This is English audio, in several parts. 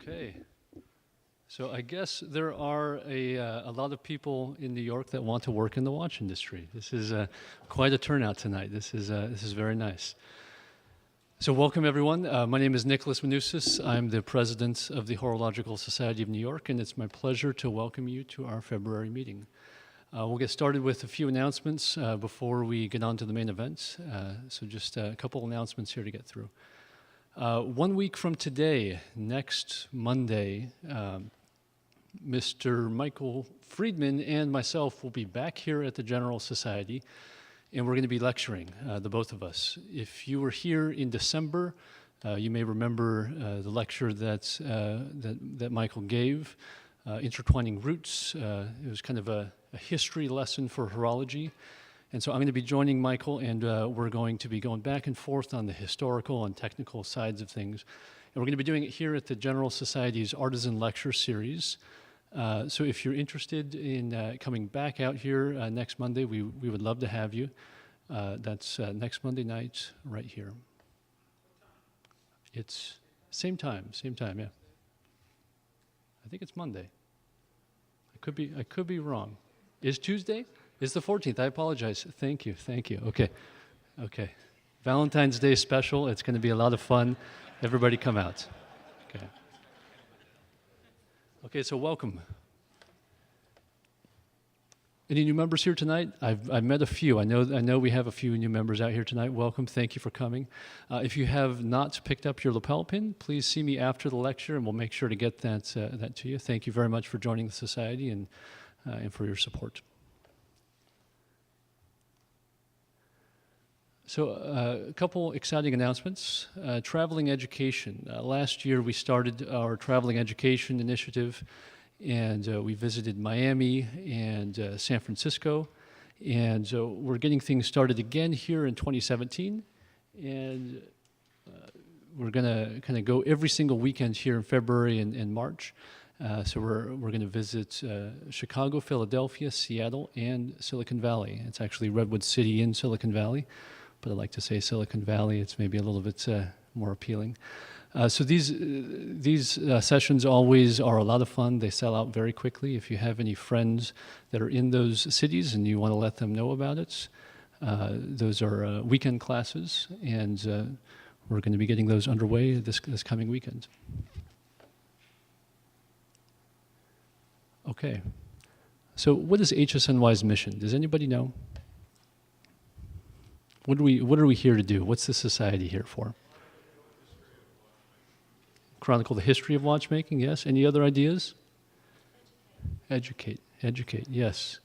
Okay. So I guess there are a lot of people in New York that want to work in the watch industry. This is quite a turnout tonight. This is very nice. So welcome everyone. My name is Nicholas MANOUSOS. I'm the president of the Horological Society of New York, and it's my pleasure to welcome you to our February meeting. We'll get started with a few announcements before we get on to the main event. So just a couple announcements here to get through. 1 week from today, next Monday, Mr. Michael Friedman and myself will be back here at the General Society, and we're going to be lecturing, the both of us. If you were here in December, you may remember the lecture that Michael gave, Intertwining Roots. It was kind of a history lesson for horology. And so I'm going to be joining Michael, and we're going to be going back and forth on the historical and technical sides of things. And we're going to be doing it here at the General Society's Artisan Lecture Series. So if you're interested in coming back out here next Monday, we would love to have you. That's next Monday night right here. It's same time, yeah. I think it's Monday. I could be wrong. Is Tuesday? It's the 14th. I apologize. Thank you. Okay. Valentine's Day special. It's going to be a lot of fun. Everybody come out. Okay, so welcome. Any new members here tonight? I've met a few. I know we have a few new members out here tonight. Welcome. Thank you for coming. If you have not picked up your lapel pin, please see me after the lecture, and we'll make sure to get that to you. Thank you very much for joining the society and for your support. So a couple exciting announcements. Traveling education. Last year we started our traveling education initiative, and we visited Miami and San Francisco. And we're getting things started again here in 2017. And we're going to kind of go every single weekend here in February and March. So we're going to visit Chicago, Philadelphia, Seattle, and Silicon Valley. It's actually Redwood City in Silicon Valley, but I like to say Silicon Valley. It's maybe a little bit more appealing. So these sessions always are a lot of fun. They sell out very quickly. If you have any friends that are in those cities and you want to let them know about it, those are weekend classes, and we're going to be getting those underway this coming weekend. Okay. So what is HSNY's mission? Does anybody know? What are we here to do? What's the society here for? Chronicle the history of watchmaking, yes. Any other ideas? Educate, yes.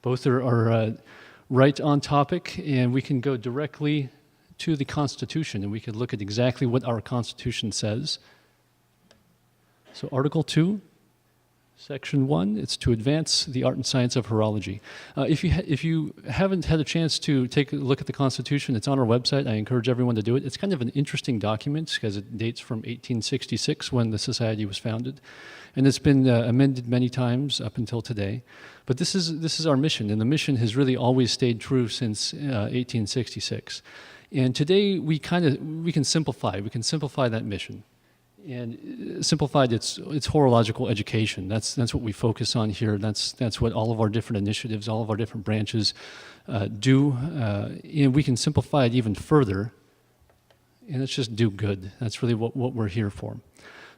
Both are right on topic, and we can go directly to the Constitution, and we can look at exactly what our Constitution says. So Article 2. Section 1, it's to advance the art and science of horology. If you haven't had a chance to take a look at the Constitution, it's on our website. I encourage everyone to do it. It's kind of an interesting document because it dates from 1866 when the Society was founded. And it's been amended many times up until today. But this is our mission, and the mission has really always stayed true since 1866. And today we can simplify that mission. And simplified, it's horological education. That's what we focus on here. That's what all of our different initiatives, all of our different branches do. And we can simplify it even further, and it's just do good. That's really what we're here for.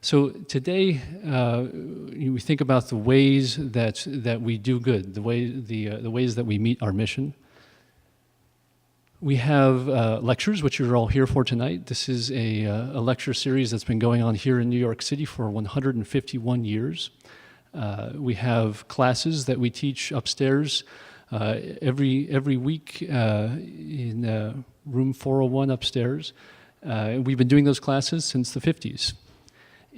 So today, we think about the ways that we do good, the ways that we meet our mission. We have lectures, which you're all here for tonight. This is a lecture series that's been going on here in New York City for 151 years. We have classes that we teach upstairs every week in room 401 upstairs. We've been doing those classes since the 50s.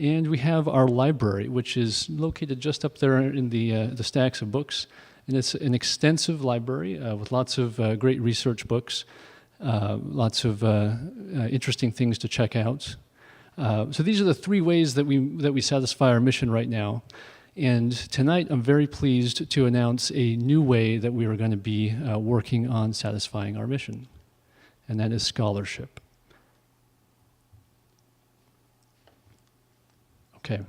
And we have our library, which is located just up there in the stacks of books. And it's an extensive library with lots of great research books, lots of interesting things to check out. So these are the three ways that we satisfy our mission right now. And tonight I'm very pleased to announce a new way that we are going to be working on satisfying our mission, and that is scholarship. Okay.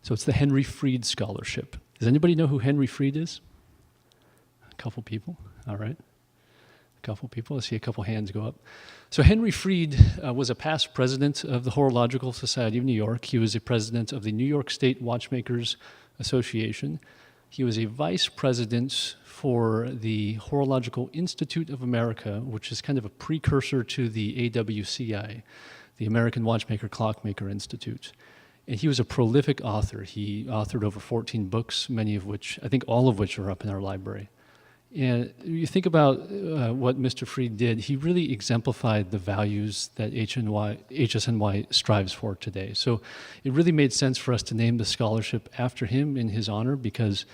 So it's the Henry Fried Scholarship. Does anybody know who Henry Fried is? A couple people. All right. A couple people. I see a couple hands go up. So Henry Fried was a past president of the Horological Society of New York. He was a president of the New York State Watchmakers Association. He was a vice president for the Horological Institute of America, which is kind of a precursor to the AWCI, the American Watchmaker Clockmaker Institute. And he was a prolific author. He authored over 14 books, many of which, I think all of which are up in our library. And you think about what Mr. Fried did, he really exemplified the values that HSNY strives for today. So it really made sense for us to name the scholarship after him in his honor, because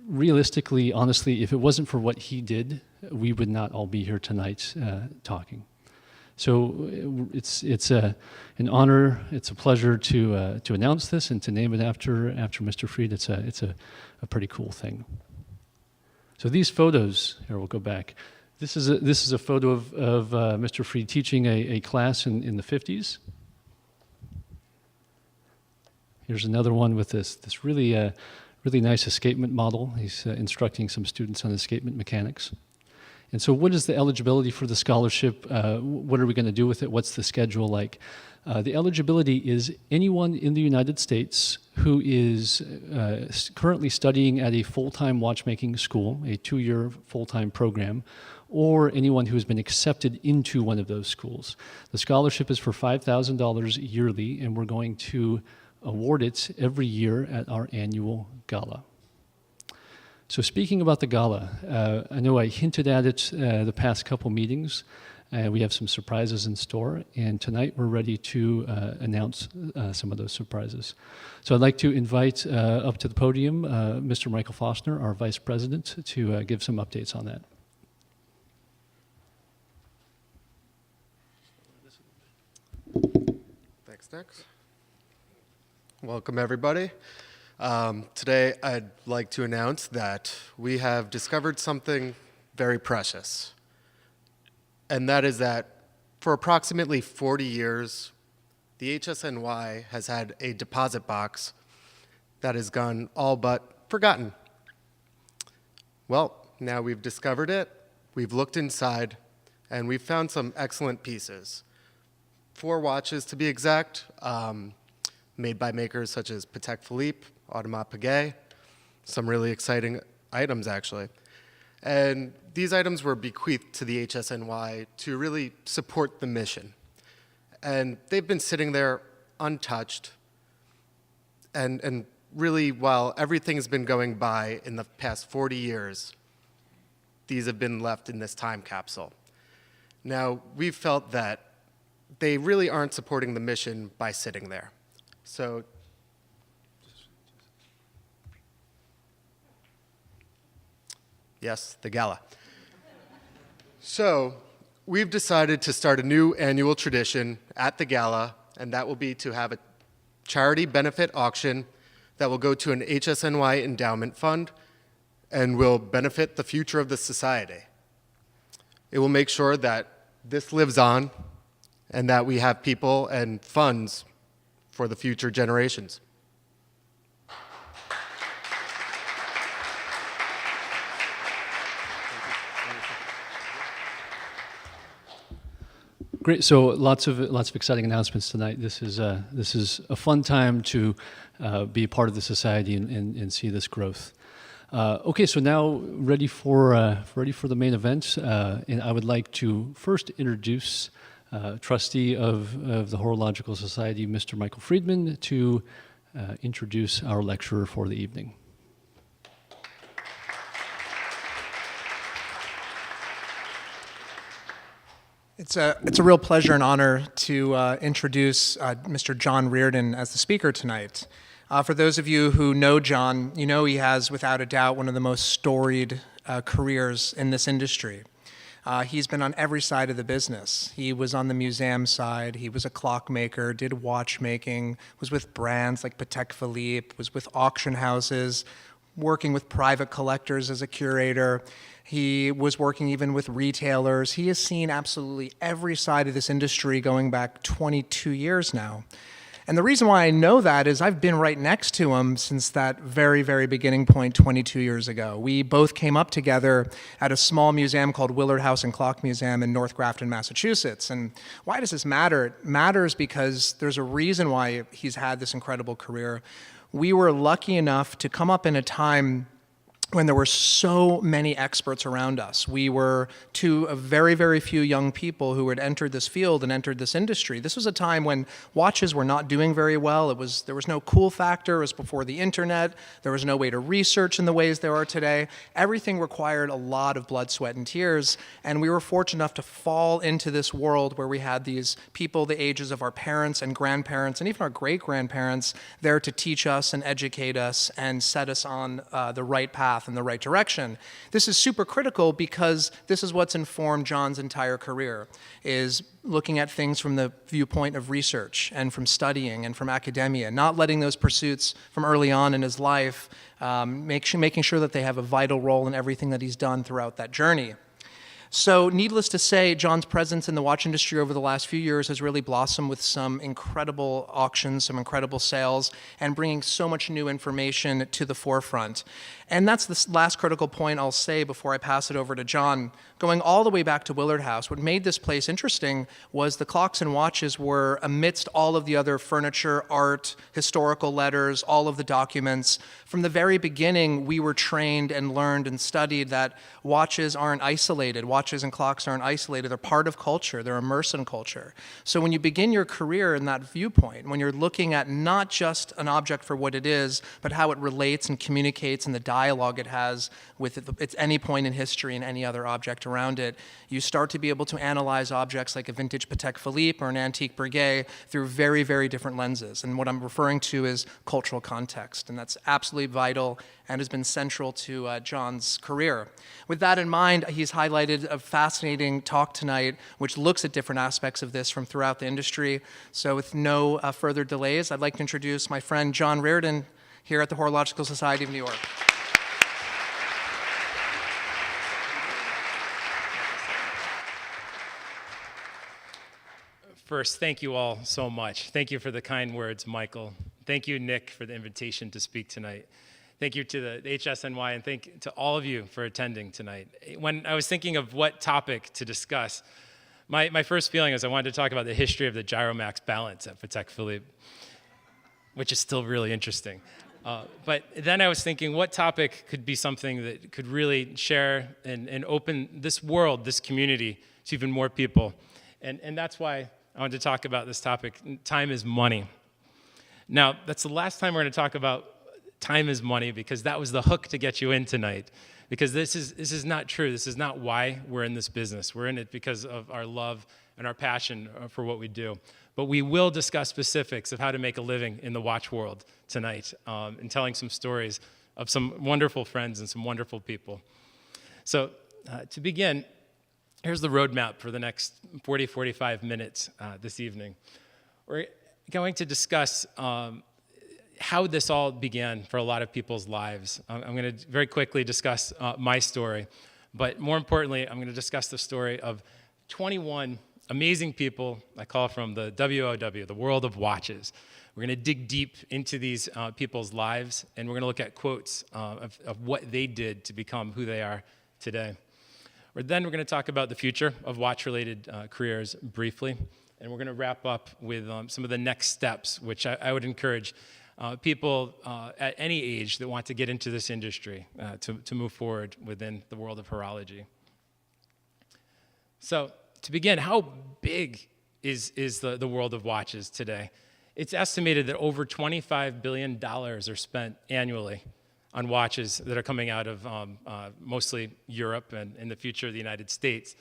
realistically, honestly, if it wasn't for what he did, we would not all be here tonight talking. So it's an honor, it's a pleasure to announce this and to name it after Mr. Fried. It's a pretty cool thing. So these photos, here we'll go back. This is a photo of Mr. Fried teaching a class in the 50s. Here's another one with this really nice escapement model. He's instructing some students on escapement mechanics. And so what is the eligibility for the scholarship? What are we going to do with it? What's the schedule like? The eligibility is anyone in the United States who is currently studying at a full-time watchmaking school, a 2-year full-time program, or anyone who has been accepted into one of those schools. The scholarship is for $5,000 yearly, and we're going to award it every year at our annual gala. So speaking about the gala, I know I hinted at it the past couple meetings. We have some surprises in store, and tonight we're ready to announce some of those surprises. So I'd like to invite up to the podium Mr. Michael Fossner, our Vice President, to give some updates on that. Thanks, Nick. Welcome, everybody. Today, I'd like to announce that we have discovered something very precious. And that is that for approximately 40 years, the HSNY has had a deposit box that has gone all but forgotten. Well, now we've discovered it, we've looked inside, and we've found some excellent pieces. 4 watches to be exact, made by makers such as Patek Philippe, Audemars Piguet, some really exciting items actually. And these items were bequeathed to the HSNY to really support the mission. And they've been sitting there untouched. And really, while everything's been going by in the past 40 years, these have been left in this time capsule. Now, we've felt that they really aren't supporting the mission by sitting there. So, yes, the gala. So we've decided to start a new annual tradition at the gala, and that will be to have a charity benefit auction that will go to an HSNY endowment fund and will benefit the future of the society. It will make sure that this lives on and that we have people and funds for the future generations. Great. So lots of exciting announcements tonight. This is a fun time to be a part of the society and see this growth. Okay, so now ready for the main event, and I would like to first introduce trustee of the Horological Society, Mr. Michael Friedman, to introduce our lecturer for the evening. It's a real pleasure and honor to introduce Mr. John Reardon as the speaker tonight. For those of you who know John, you know he has, without a doubt, one of the most storied careers in this industry. He's been on every side of the business. He was on the museum side, he was a clockmaker, did watchmaking, was with brands like Patek Philippe, was with auction houses, working with private collectors as a curator. He was working even with retailers. He has seen absolutely every side of this industry going back 22 years now. And the reason why I know that is I've been right next to him since that very, very beginning point 22 years ago. We both came up together at a small museum called Willard House and Clock Museum in North Grafton, Massachusetts. And why does this matter? It matters because there's a reason why he's had this incredible career. We were lucky enough to come up in a time when there were so many experts around us. We were two of very, very few young people who had entered this field and entered this industry. This was a time when watches were not doing very well. There was no cool factor. It was before the internet. There was no way to research in the ways there are today. Everything required a lot of blood, sweat, and tears, and we were fortunate enough to fall into this world where we had these people the ages of our parents and grandparents and even our great-grandparents there to teach us and educate us and set us on the right path in the right direction. This is super critical because this is what's informed John's entire career, is looking at things from the viewpoint of research and from studying and from academia, not letting those pursuits from early on in his life, making sure that they have a vital role in everything that he's done throughout that journey. So needless to say, John's presence in the watch industry over the last few years has really blossomed with some incredible auctions, some incredible sales, and bringing so much new information to the forefront. And that's the last critical point I'll say before I pass it over to John. Going all the way back to Willard House, what made this place interesting was the clocks and watches were amidst all of the other furniture, art, historical letters, all of the documents. From the very beginning, we were trained and learned and studied that watches aren't isolated. Watches and clocks aren't isolated. They're part of culture. They're immersed in culture. So when you begin your career in that viewpoint, when you're looking at not just an object for what it is, but how it relates and communicates and the dialogue it has with its any point in history and any other object around it, you start to be able to analyze objects like a vintage Patek Philippe or an antique Breguet through very, very different lenses. And what I'm referring to is cultural context, and that's absolutely vital and has been central to John's career. With that in mind, he's highlighted a fascinating talk tonight which looks at different aspects of this from throughout the industry. So with no further delays, I'd like to introduce my friend John Reardon here at the Horological Society of New York. First, thank you all so much. Thank you for the kind words, Michael. Thank you, Nick, for the invitation to speak tonight. Thank you to the HSNY, and thank you to all of you for attending tonight. When I was thinking of what topic to discuss, my first feeling is I wanted to talk about the history of the Gyromax balance at Patek Philippe, which is still really interesting. But then I was thinking what topic could be something that could really share and open this world, this community, to even more people. And that's why I wanted to talk about this topic, time is money. Now, that's the last time we're going to talk about time is money, because that was the hook to get you in tonight. Because this is not true. This is not why we're in this business. We're in it because of our love and our passion for what we do. But we will discuss specifics of how to make a living in the watch world tonight, and telling some stories of some wonderful friends and some wonderful people. So to begin, here's the roadmap for the next 40, 45 minutes this evening. We're going to discuss how this all began for a lot of people's lives. I'm going to very quickly discuss my story, but more importantly, I'm going to discuss the story of 21 amazing people I call from the WOW, the world of watches. We're going to dig deep into these people's lives, and we're going to look at quotes of what they did to become who they are today. Then we're going to talk about the future of watch-related careers briefly, and we're going to wrap up with some of the next steps, which I would encourage people at any age that want to get into this industry to move forward within the world of horology. So to begin, how big is the world of watches today? It's estimated that over $25 billion are spent annually on watches that are coming out of mostly Europe and in the future the United States.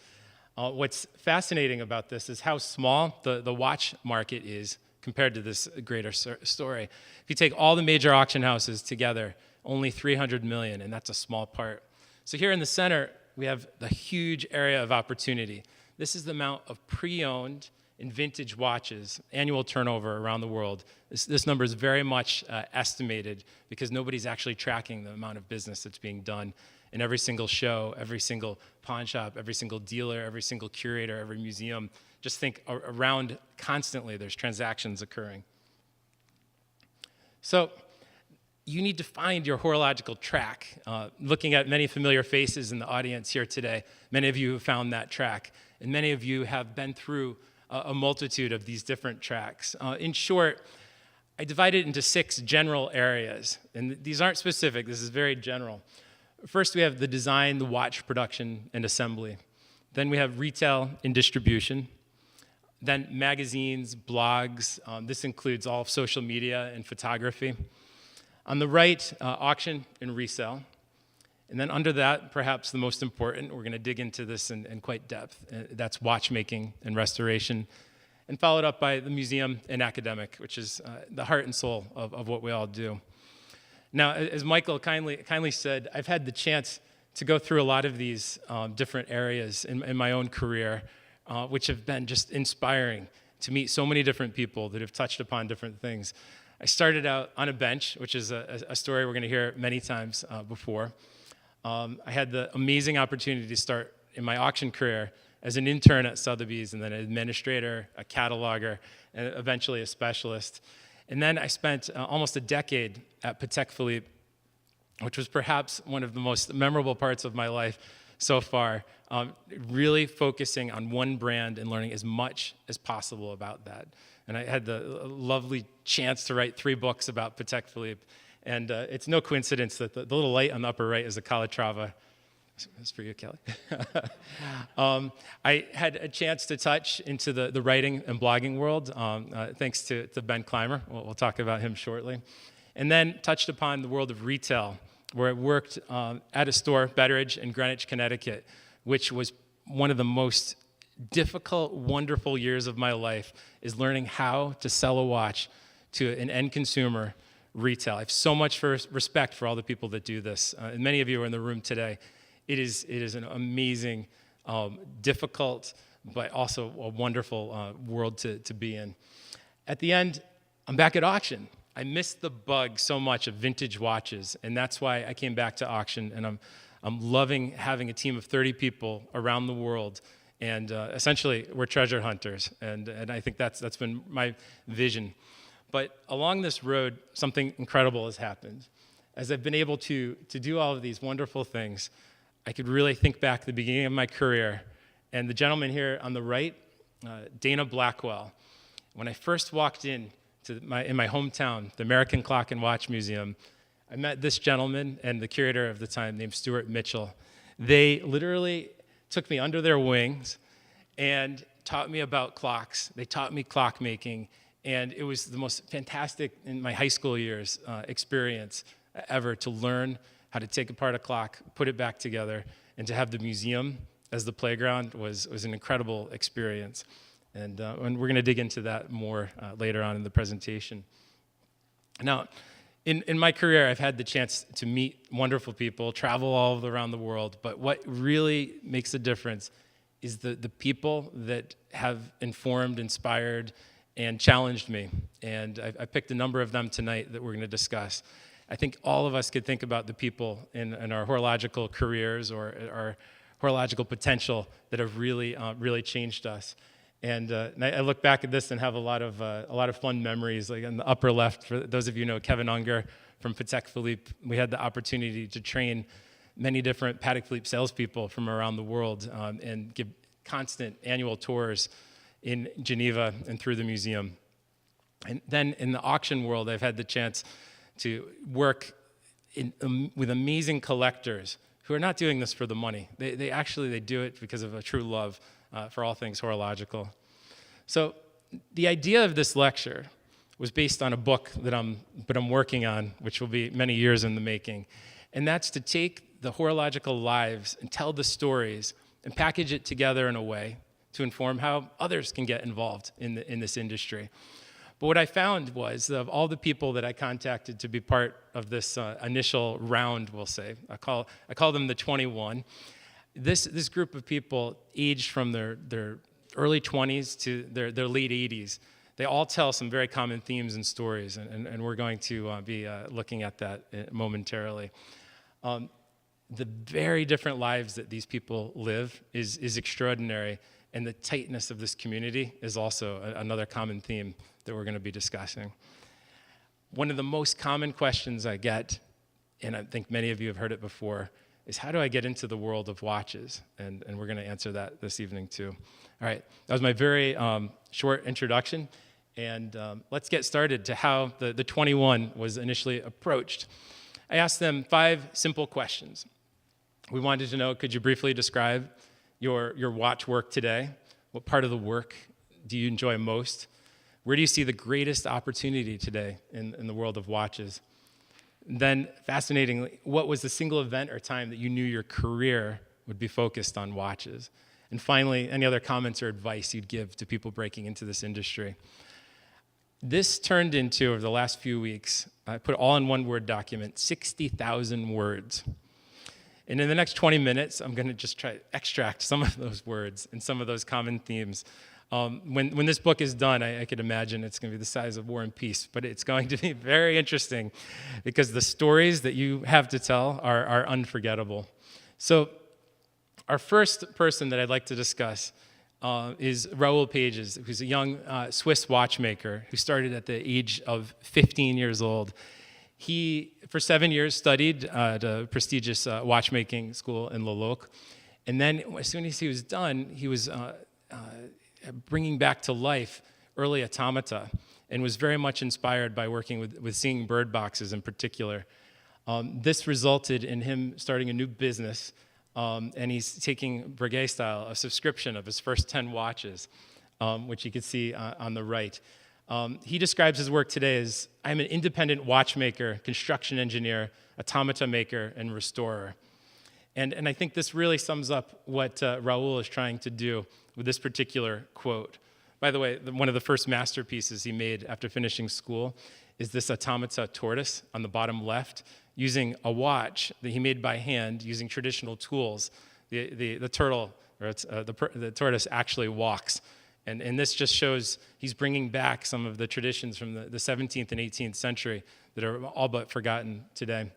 What's fascinating about this is how small the watch market is compared to this greater story. If you take all the major auction houses together, only 300 million, and that's a small part. So here in the center, we have the huge area of opportunity. This is the amount of pre-owned and vintage watches, annual turnover around the world. This number is very much estimated because nobody's actually tracking the amount of business that's being done in every single show, every single pawn shop, every single dealer, every single curator, every museum. Just think around constantly there's transactions occurring. So you need to find your horological track. Looking at many familiar faces in the audience here today, many of you have found that track, and many of you have been through a multitude of these different tracks. In short, I divide it into 6 general areas, and these aren't specific, this is very general. First, we have the design, the watch production, and assembly. Then we have retail and distribution. Then magazines, blogs, this includes all of social media and photography. On the right, auction and resale. And then under that, perhaps the most important, we're going to dig into this in quite depth. That's watchmaking and restoration. And followed up by the museum and academic, which is the heart and soul of what we all do. Now, as Michael kindly said, I've had the chance to go through a lot of these different areas in my own career, which have been just inspiring to meet so many different people that have touched upon different things. I started out on a bench, which is a story we're going to hear many times before. I had the amazing opportunity to start in my auction career as an intern at Sotheby's, and then an administrator, a cataloger, and eventually a specialist. And then I spent almost a decade at Patek Philippe, which was perhaps one of the most memorable parts of my life so far, really focusing on one brand and learning as much as possible about that. And I had the lovely chance to write 3 books about Patek Philippe. And it's no coincidence that the little light on the upper right is a Calatrava. That's for you, Kelly. I had a chance to touch into the writing and blogging world, thanks to Ben CLYMER. We'll talk about him shortly. And then touched upon the world of retail, where I worked at a store, Betteridge in Greenwich, Connecticut, which was one of the most difficult, wonderful years of my life, is learning how to sell a watch to an end consumer retail. I have so much respect for all the people that do this. And many of you are in the room today. It is an amazing, difficult, but also a wonderful world to be in. At the end, I'm back at auction. I missed the bug so much of vintage watches, and that's why I came back to auction, and I'm loving having a team of 30 people around the world, and essentially we're treasure hunters, and I think that's been my vision. But along this road, something incredible has happened. As I've been able to do all of these wonderful things, I could really think back to the beginning of my career, and the gentleman here on the right, Dana Blackwell. When I first walked in my hometown, the American Clock and Watch Museum, I met this gentleman and the curator of the time named Stuart Mitchell. They literally took me under their wings and taught me about clocks. They taught me clockmaking, and it was the most fantastic, in my high school years, experience ever to learn how to take apart a clock, put it back together, and to have the museum as the playground was an incredible experience. And we're going to dig into that more later on in the presentation. Now, in my career, I've had the chance to meet wonderful people, travel all around the world, but what really makes a difference is the people that have informed, inspired, and challenged me. And I picked a number of them tonight that we're going to discuss. I think all of us could think about the people in our horological careers or our horological potential that have really changed us. And I look back at this and have a lot of fun memories. Like in the upper left, for those of you who know Kevin Unger from Patek Philippe, we had the opportunity to train many different Patek Philippe salespeople from around the world and give constant annual tours in Geneva and through the museum. And then in the auction world, I've had the chance to work with amazing collectors who are not doing this for the money. They actually do it because of a true love for all things horological. So the idea of this lecture was based on a book that I'm working on, which will be many years in the making. And that's to take the horological lives and tell the stories and package it together in a way to inform how others can get involved in this industry. But what I found was, of all the people that I contacted to be part of this initial round, we'll say, I call them the 21, this group of people aged from their early 20s to their late 80s, they all tell some very common themes and stories, and we're going to be looking at that momentarily. The very different lives that these people live is extraordinary, and the tightness of this community is also another common theme that we're going to be discussing. one of the most common questions I get, and I think many of you have heard it before, is how do I get into the world of watches? And we're going to answer that this evening too. All right, that was my very short introduction, and let's get started to how the 21 was initially approached. I asked them 5 simple questions. We wanted to know, could you briefly describe your watch work today? What part of the work do you enjoy most? Where do you see the greatest opportunity today in the world of watches? Then, fascinatingly, what was the single event or time that you knew your career would be focused on watches? And finally, any other comments or advice you'd give to people breaking into this industry? This turned into, over the last few weeks, I put it all in one Word document, 60,000 words. And in the next 20 minutes, I'm going to just try to extract some of those words and some of those common themes. When this book is done, I could imagine it's going to be the size of War and Peace, but it's going to be very interesting because the stories that you have to tell are unforgettable. So our first person that I'd like to discuss is Raoul Pages, who's a young Swiss watchmaker who started at the age of 15 years old. He, for 7 years, studied at a prestigious watchmaking school in Le Locle. And then as soon as he was done, he was bringing back to life early automata and was very much inspired by working with seeing bird boxes in particular. This resulted in him starting a new business, and he's taking Breguet style, a subscription of his first 10 watches, which you can see on the right. He describes his work today as, I'm an independent watchmaker, construction engineer, automata maker, and restorer. And I think this really sums up what Raoul is trying to do with this particular quote. By the way, one of the first masterpieces he made after finishing school is this automata tortoise on the bottom left, using a watch that he made by hand using traditional tools. The turtle, or the tortoise actually walks. And this just shows he's bringing back some of the traditions from the 17th and 18th century that are all but forgotten today.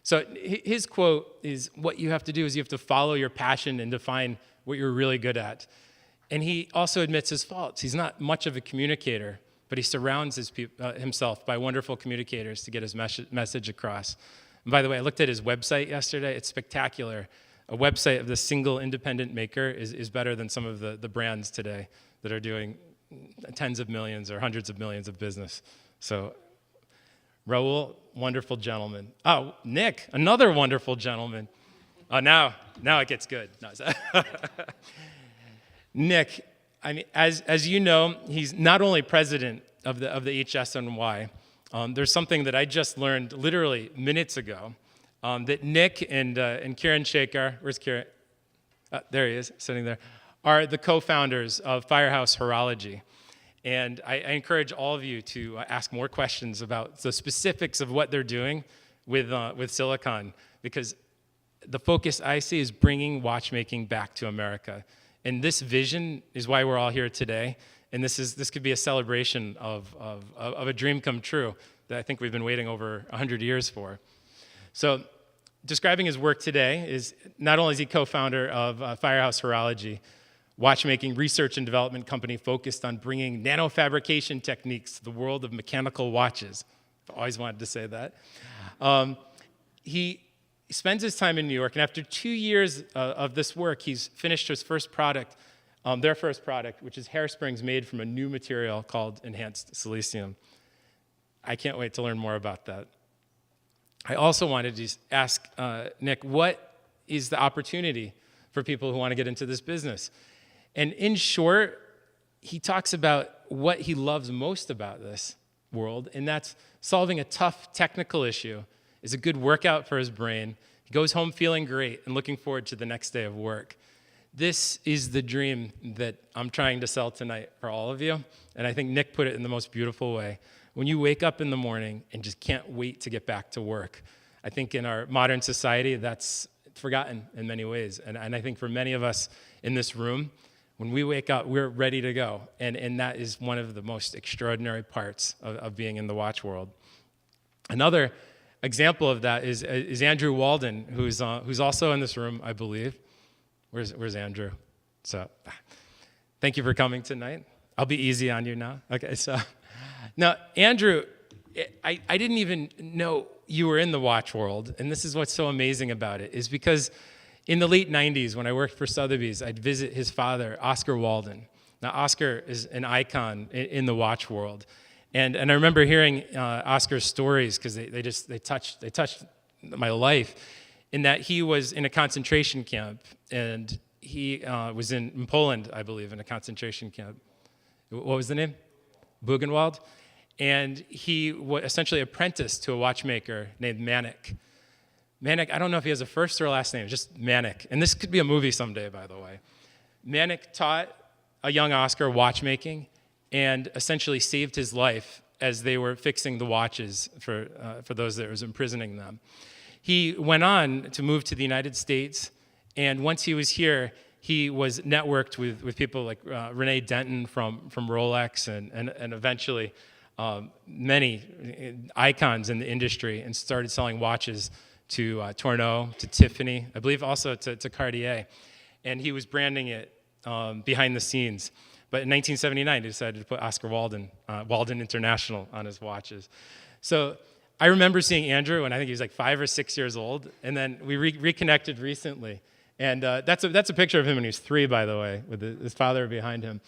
So his quote is, what you have to do is you have to follow your passion and define what you're really good at. And he also admits his faults. He's not much of a communicator, but he surrounds himself by wonderful communicators to get his message across. And by the way, I looked at his website yesterday. It's spectacular. A website of the single independent maker is better than some of the brands today that are doing tens of millions or hundreds of millions of business. So Raoul, wonderful gentleman. Oh, Nick, another wonderful gentleman. Oh, now it gets good. No, Nick, I mean, as you know, he's not only president of the HSNY. There's something that I just learned literally minutes ago. That Nick and Kieran Shekar, where's Kieran? There he is, sitting there, are the co-founders of Firehouse Horology. And I encourage all of you to ask more questions about the specifics of what they're doing with silicon, because the focus I see is bringing watchmaking back to America. And this vision is why we're all here today. And this could be a celebration of a dream come true that I think we've been waiting over 100 years for. So describing his work today is, not only is he co-founder of Firehouse Horology, watchmaking research and development company focused on bringing nanofabrication techniques to the world of mechanical watches. I've always wanted to say that. He spends his time in New York, and after 2 years of this work, he's finished his first product, their first product, which is hairsprings made from a new material called enhanced silicium. I can't wait to learn more about that. I also wanted to ask Nick, what is the opportunity for people who want to get into this business? And in short, he talks about what he loves most about this world, and that's solving a tough technical issue is a good workout for his brain. He goes home feeling great and looking forward to the next day of work. This is the dream that I'm trying to sell tonight for all of you, and I think Nick put it in the most beautiful way. When you wake up in the morning and just can't wait to get back to work, I think in our modern society, that's forgotten in many ways. And I think for many of us in this room, when we wake up, we're ready to go. And that is one of the most extraordinary parts of being in the watch world. Another example of that is Andrew Walden, who's also in this room, I believe. Where's Andrew? So thank you for coming tonight. I'll be easy on you now. Okay, so now Andrew I didn't even know you were in the watch world, and this is what's so amazing about it, is because in the late 90s, when I worked for Sotheby's, I'd visit his father, Oscar Walden. Now, Oscar is an icon in the watch world. And I remember hearing Oscar's stories, because they touched my life, in that he was in a concentration camp, and he was in Poland, I believe, in a concentration camp. What was the name? Buchenwald. And he was essentially apprenticed to a watchmaker named Manik. Manik, I don't know if he has a first or last name, just Manik. And this could be a movie someday, by the way. Manik taught a young Oscar watchmaking and essentially saved his life as they were fixing the watches for those that was imprisoning them. He went on to move to the United States, and once he was here, he was networked with people like Renee Denton from Rolex and eventually many icons in the industry, and started selling watches to Tourneau, to Tiffany, I believe also to Cartier. And he was branding it behind the scenes. But in 1979, he decided to put Oscar Walden, Walden International, on his watches. So I remember seeing Andrew when I think he was like 5 or 6 years old, and then we reconnected recently. And that's a picture of him when he was 3, by the way, with his father behind him.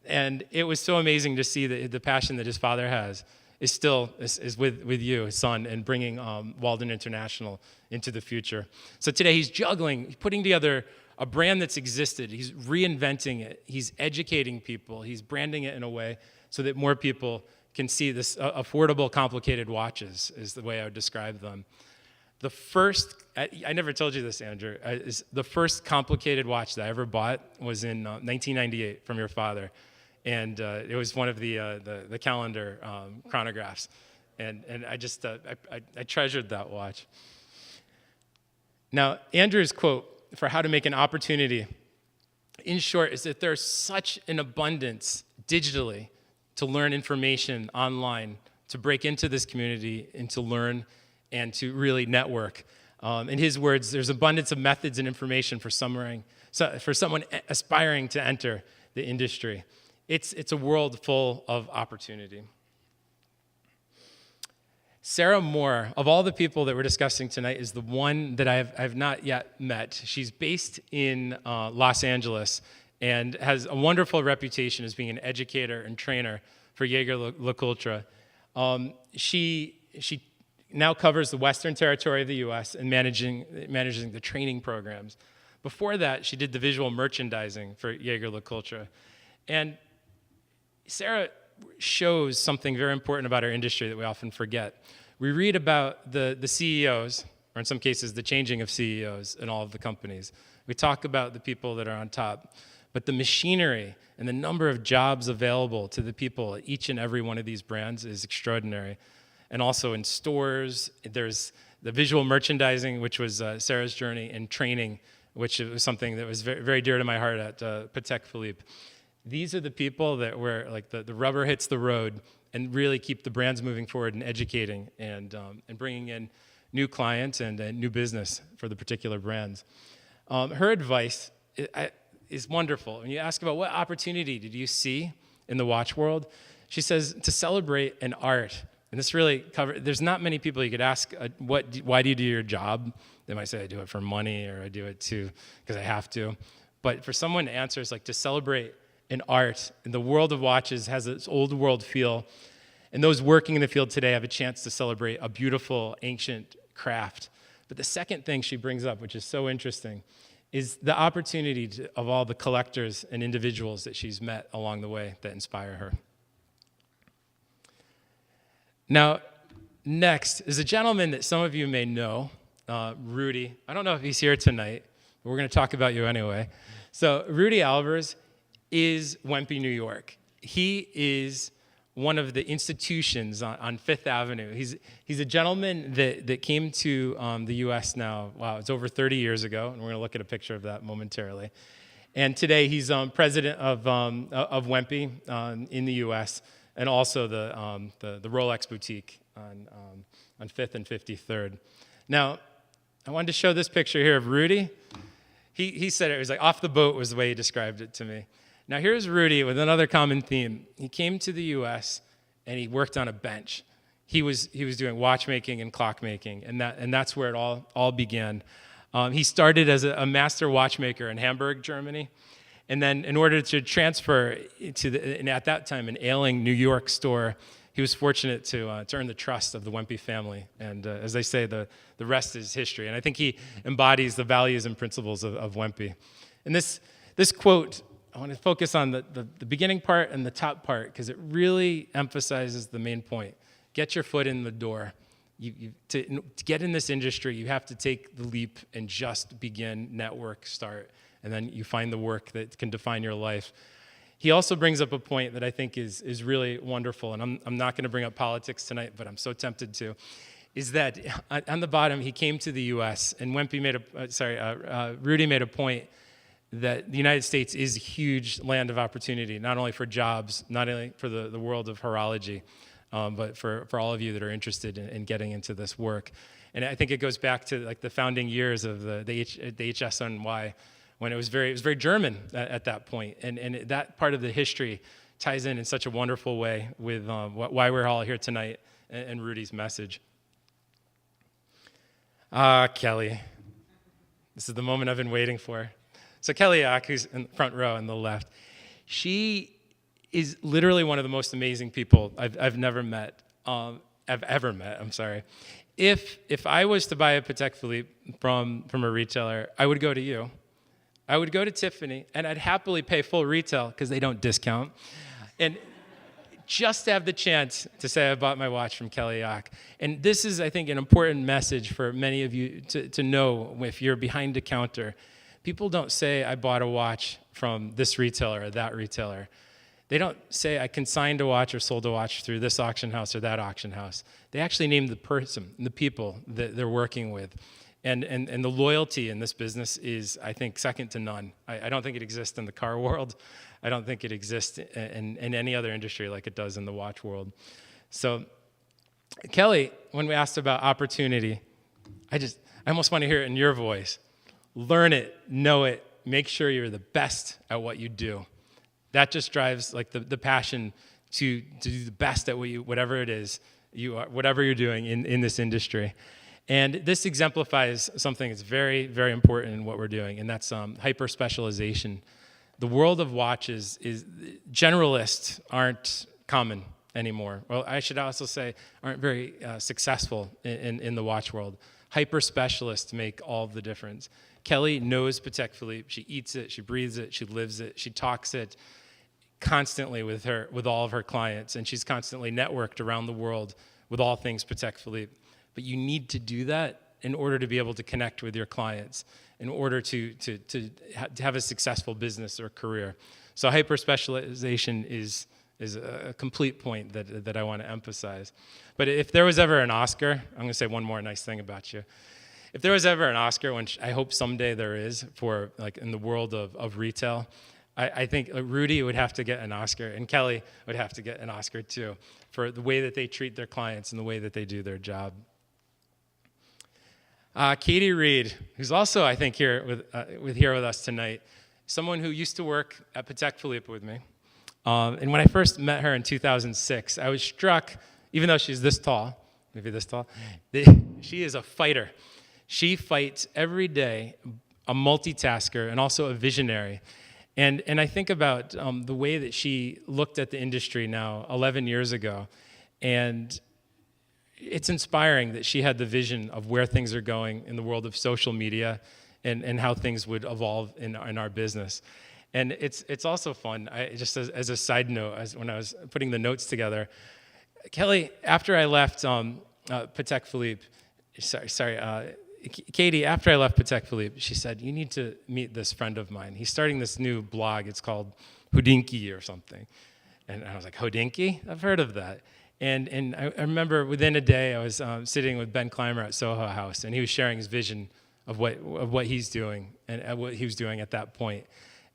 And it was so amazing to see the passion that his father has is still with you, his son, and bringing Walden International into the future. So today he's juggling, putting together a brand that's existed. He's reinventing it. He's educating people. He's branding it in a way so that more people can see this affordable, complicated watches is the way I would describe them. The first, I never told you this, Andrew, is the first complicated watch that I ever bought was in 1998 from your father. And it was one of the calendar chronographs. And I just, I treasured that watch. Now, Andrew's quote for how to make an opportunity, in short, is that there's such an abundance digitally to learn information online, to break into this community and to learn and to really network. In his words, there's abundance of methods and information for someone aspiring to enter the industry. It's a world full of opportunity. Sarah Moore, of all the people that we're discussing tonight, is the one that I have not yet met. She's based in Los Angeles and has a wonderful reputation as being an educator and trainer for Jaeger-LeCoultre. She now covers the Western Territory of the U.S. and managing the training programs. Before that, she did the visual merchandising for Jaeger-LeCoultre. And Sarah shows something very important about our industry that we often forget. We read about the CEOs, or in some cases, the changing of CEOs in all of the companies. We talk about the people that are on top. But the machinery and the number of jobs available to the people at each and every one of these brands is extraordinary. And also in stores, there's the visual merchandising, which was Sarah's journey, and training, which was something that was very, very dear to my heart at Patek Philippe. These are the people that where like the rubber hits the road and really keep the brands moving forward and educating and bringing in new clients and new business for the particular brands. Her advice is wonderful. When you ask about what opportunity did you see in the watch world, she says to celebrate an art. And this really covers, there's not many people you could ask, why do you do your job? They might say, I do it for money, or I do it because I have to. But for someone to answer, it's like to celebrate an art. And the world of watches has this old world feel. And those working in the field today have a chance to celebrate a beautiful, ancient craft. But the second thing she brings up, which is so interesting, is the opportunity of all the collectors and individuals that she's met along the way that inspire her. Now, next is a gentleman that some of you may know, Rudy. I don't know if he's here tonight, but we're going to talk about you anyway. So Rudy Albers is Wempe, New York. He is one of the institutions on Fifth Avenue. He's a gentleman that came to the U.S. now, wow, it's over 30 years ago, and we're going to look at a picture of that momentarily. And today he's president of Wempe in the U.S., and also the Rolex boutique on 5th and 53rd. Now, I wanted to show this picture here of Rudy. He said it was like off the boat was the way he described it to me. Now here's Rudy with another common theme. He came to the U.S. and he worked on a bench. he was doing watchmaking and clockmaking, and that's where it all began. He started as a master watchmaker in Hamburg, Germany, and then in order to transfer and at that time an ailing New York store, he was fortunate to earn the trust of the Wempe family. And as they say, the rest is history. And I think he embodies the values and principles of Wempe. And this quote, I want to focus on the beginning part and the top part because it really emphasizes the main point. Get your foot in the door. To get in this industry, you have to take the leap and just begin, network, start, and then you find the work that can define your life. He also brings up a point that I think is really wonderful, and I'm not going to bring up politics tonight, but I'm so tempted to, is that on the bottom, he came to the U.S., and Rudy made a point that the United States is a huge land of opportunity, not only for jobs, not only for the world of horology, but for all of you that are interested in getting into this work. And I think it goes back to like the founding years of the HSNY, when it was very German at that point. And that part of the history ties in such a wonderful way with why we're all here tonight and Rudy's message. Kelly. This is the moment I've been waiting for. So Kelly Yoch, who's in the front row on the left, she is literally one of the most amazing people I've ever met. I'm sorry. If I was to buy a Patek Philippe from a retailer, I would go to you. I would go to Tiffany, and I'd happily pay full retail because they don't discount, and just have the chance to say I bought my watch from Kelly Yoch. And this is, I think, an important message for many of you to know if you're behind the counter. People don't say I bought a watch from this retailer or that retailer. They don't say I consigned a watch or sold a watch through this auction house or that auction house. They actually name the person, the people that they're working with. And the loyalty in this business is, I think, second to none. I don't think it exists in the car world. I don't think it exists in any other industry like it does in the watch world. So, Kelly, when we asked about opportunity, I almost want to hear it in your voice. Learn it, know it, make sure you're the best at what you do. That just drives like the passion to do the best at whatever it is, whatever you're doing in this industry. And this exemplifies something that's very, very important in what we're doing, and that's hyper-specialization. The world of watches generalists aren't common anymore. Well, I should also say aren't very successful in the watch world. Hyper-specialists make all the difference. Kelly knows Patek Philippe. She eats it, she breathes it, she lives it, she talks it constantly with all of her clients, and she's constantly networked around the world with all things Patek Philippe. But you need to do that in order to be able to connect with your clients, in order to have a successful business or career. So hyper-specialization is a complete point that I want to emphasize. But if there was ever an Oscar, I'm going to say one more nice thing about you. If there was ever an Oscar, which I hope someday there is, for like in the world of retail, I think Rudy would have to get an Oscar, and Kelly would have to get an Oscar too, for the way that they treat their clients and the way that they do their job. Katie Reed, who's also, I think, here with us tonight, someone who used to work at Patek Philippe with me. And when I first met her in 2006, I was struck, even though she's this tall, maybe this tall, she is a fighter. She fights every day, a multitasker, and also a visionary. And I think about the way that she looked at the industry now, 11 years ago, and it's inspiring that she had the vision of where things are going in the world of social media and how things would evolve in our business. And it's also fun. Just as a side note, when I was putting the notes together, Kelly, after I left Patek Philippe, Katie, after I left Patek Philippe, she said, "You need to meet this friend of mine. He's starting this new blog. It's called Hodinkee or something." And I was like, "Hodinkee? I've heard of that." And I remember within a day, I was sitting with Ben Clymer at Soho House, and he was sharing his vision of what he's doing and what he was doing at that point.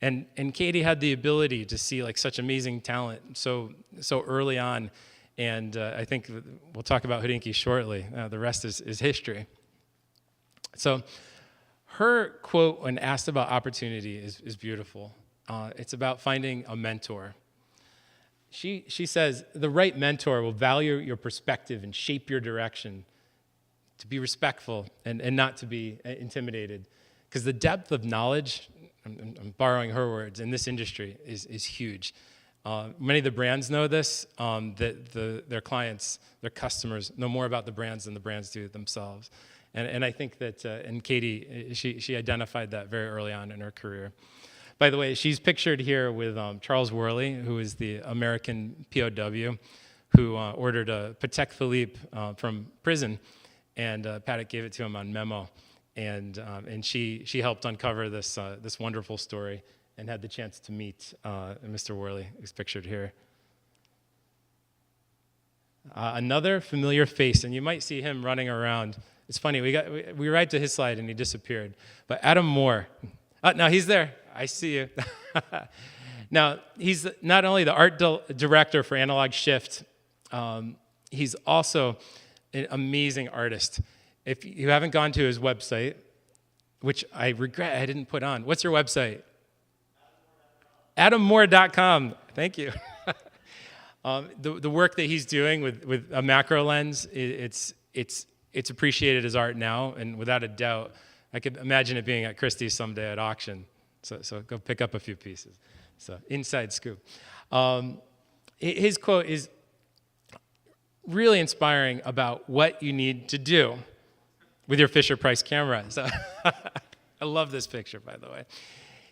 And Katie had the ability to see like such amazing talent so early on, and I think we'll talk about Hodinkee shortly. The rest is history. So her quote when asked about opportunity is beautiful. It's about finding a mentor. she says, the right mentor will value your perspective and shape your direction to be respectful and not to be intimidated. Because the depth of knowledge, I'm borrowing her words, in this industry is huge. Many of the brands know this, that their clients, their customers know more about the brands than the brands do themselves. And I think that, and Katie, she identified that very early on in her career. By the way, she's pictured here with Charles Worley, who is the American POW, who ordered a Patek Philippe from prison, and Paddock gave it to him on memo. And she helped uncover this wonderful story and had the chance to meet Mr. Worley, who's pictured here. Another familiar face, and you might see him running around. It's funny, we arrived to his slide and he disappeared. But Adam Moore, now he's there. I see you. Now, he's not only the art director for Analog Shift, he's also an amazing artist. If you haven't gone to his website, which I regret I didn't put on, what's your website? AdamMoore.com. Thank you. The work that he's doing with a macro lens, it's appreciated as art now, and without a doubt, I could imagine it being at Christie's someday at auction. So go pick up a few pieces. So inside scoop. His quote is really inspiring about what you need to do with your Fisher-Price camera. So I love this picture, by the way.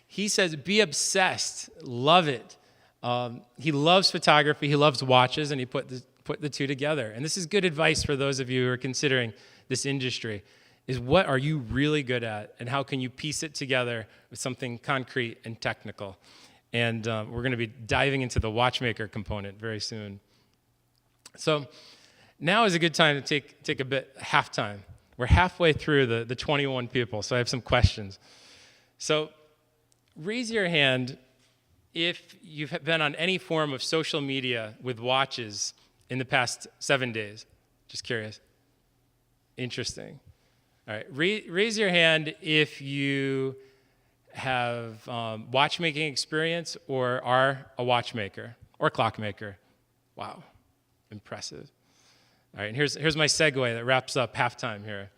He says, be obsessed, love it. He loves photography, he loves watches, and he put the two together. And this is good advice for those of you who are considering this industry, is what are you really good at, and how can you piece it together with something concrete and technical? And we're going to be diving into the watchmaker component very soon. So now is a good time to take a bit halftime. We're halfway through the 21 people, so I have some questions. So raise your hand if you've been on any form of social media with watches in the past 7 days. Just curious. Interesting. All right, raise your hand if you have watchmaking experience or are a watchmaker or clockmaker. Wow, impressive. All right, and here's my segue that wraps up halftime here.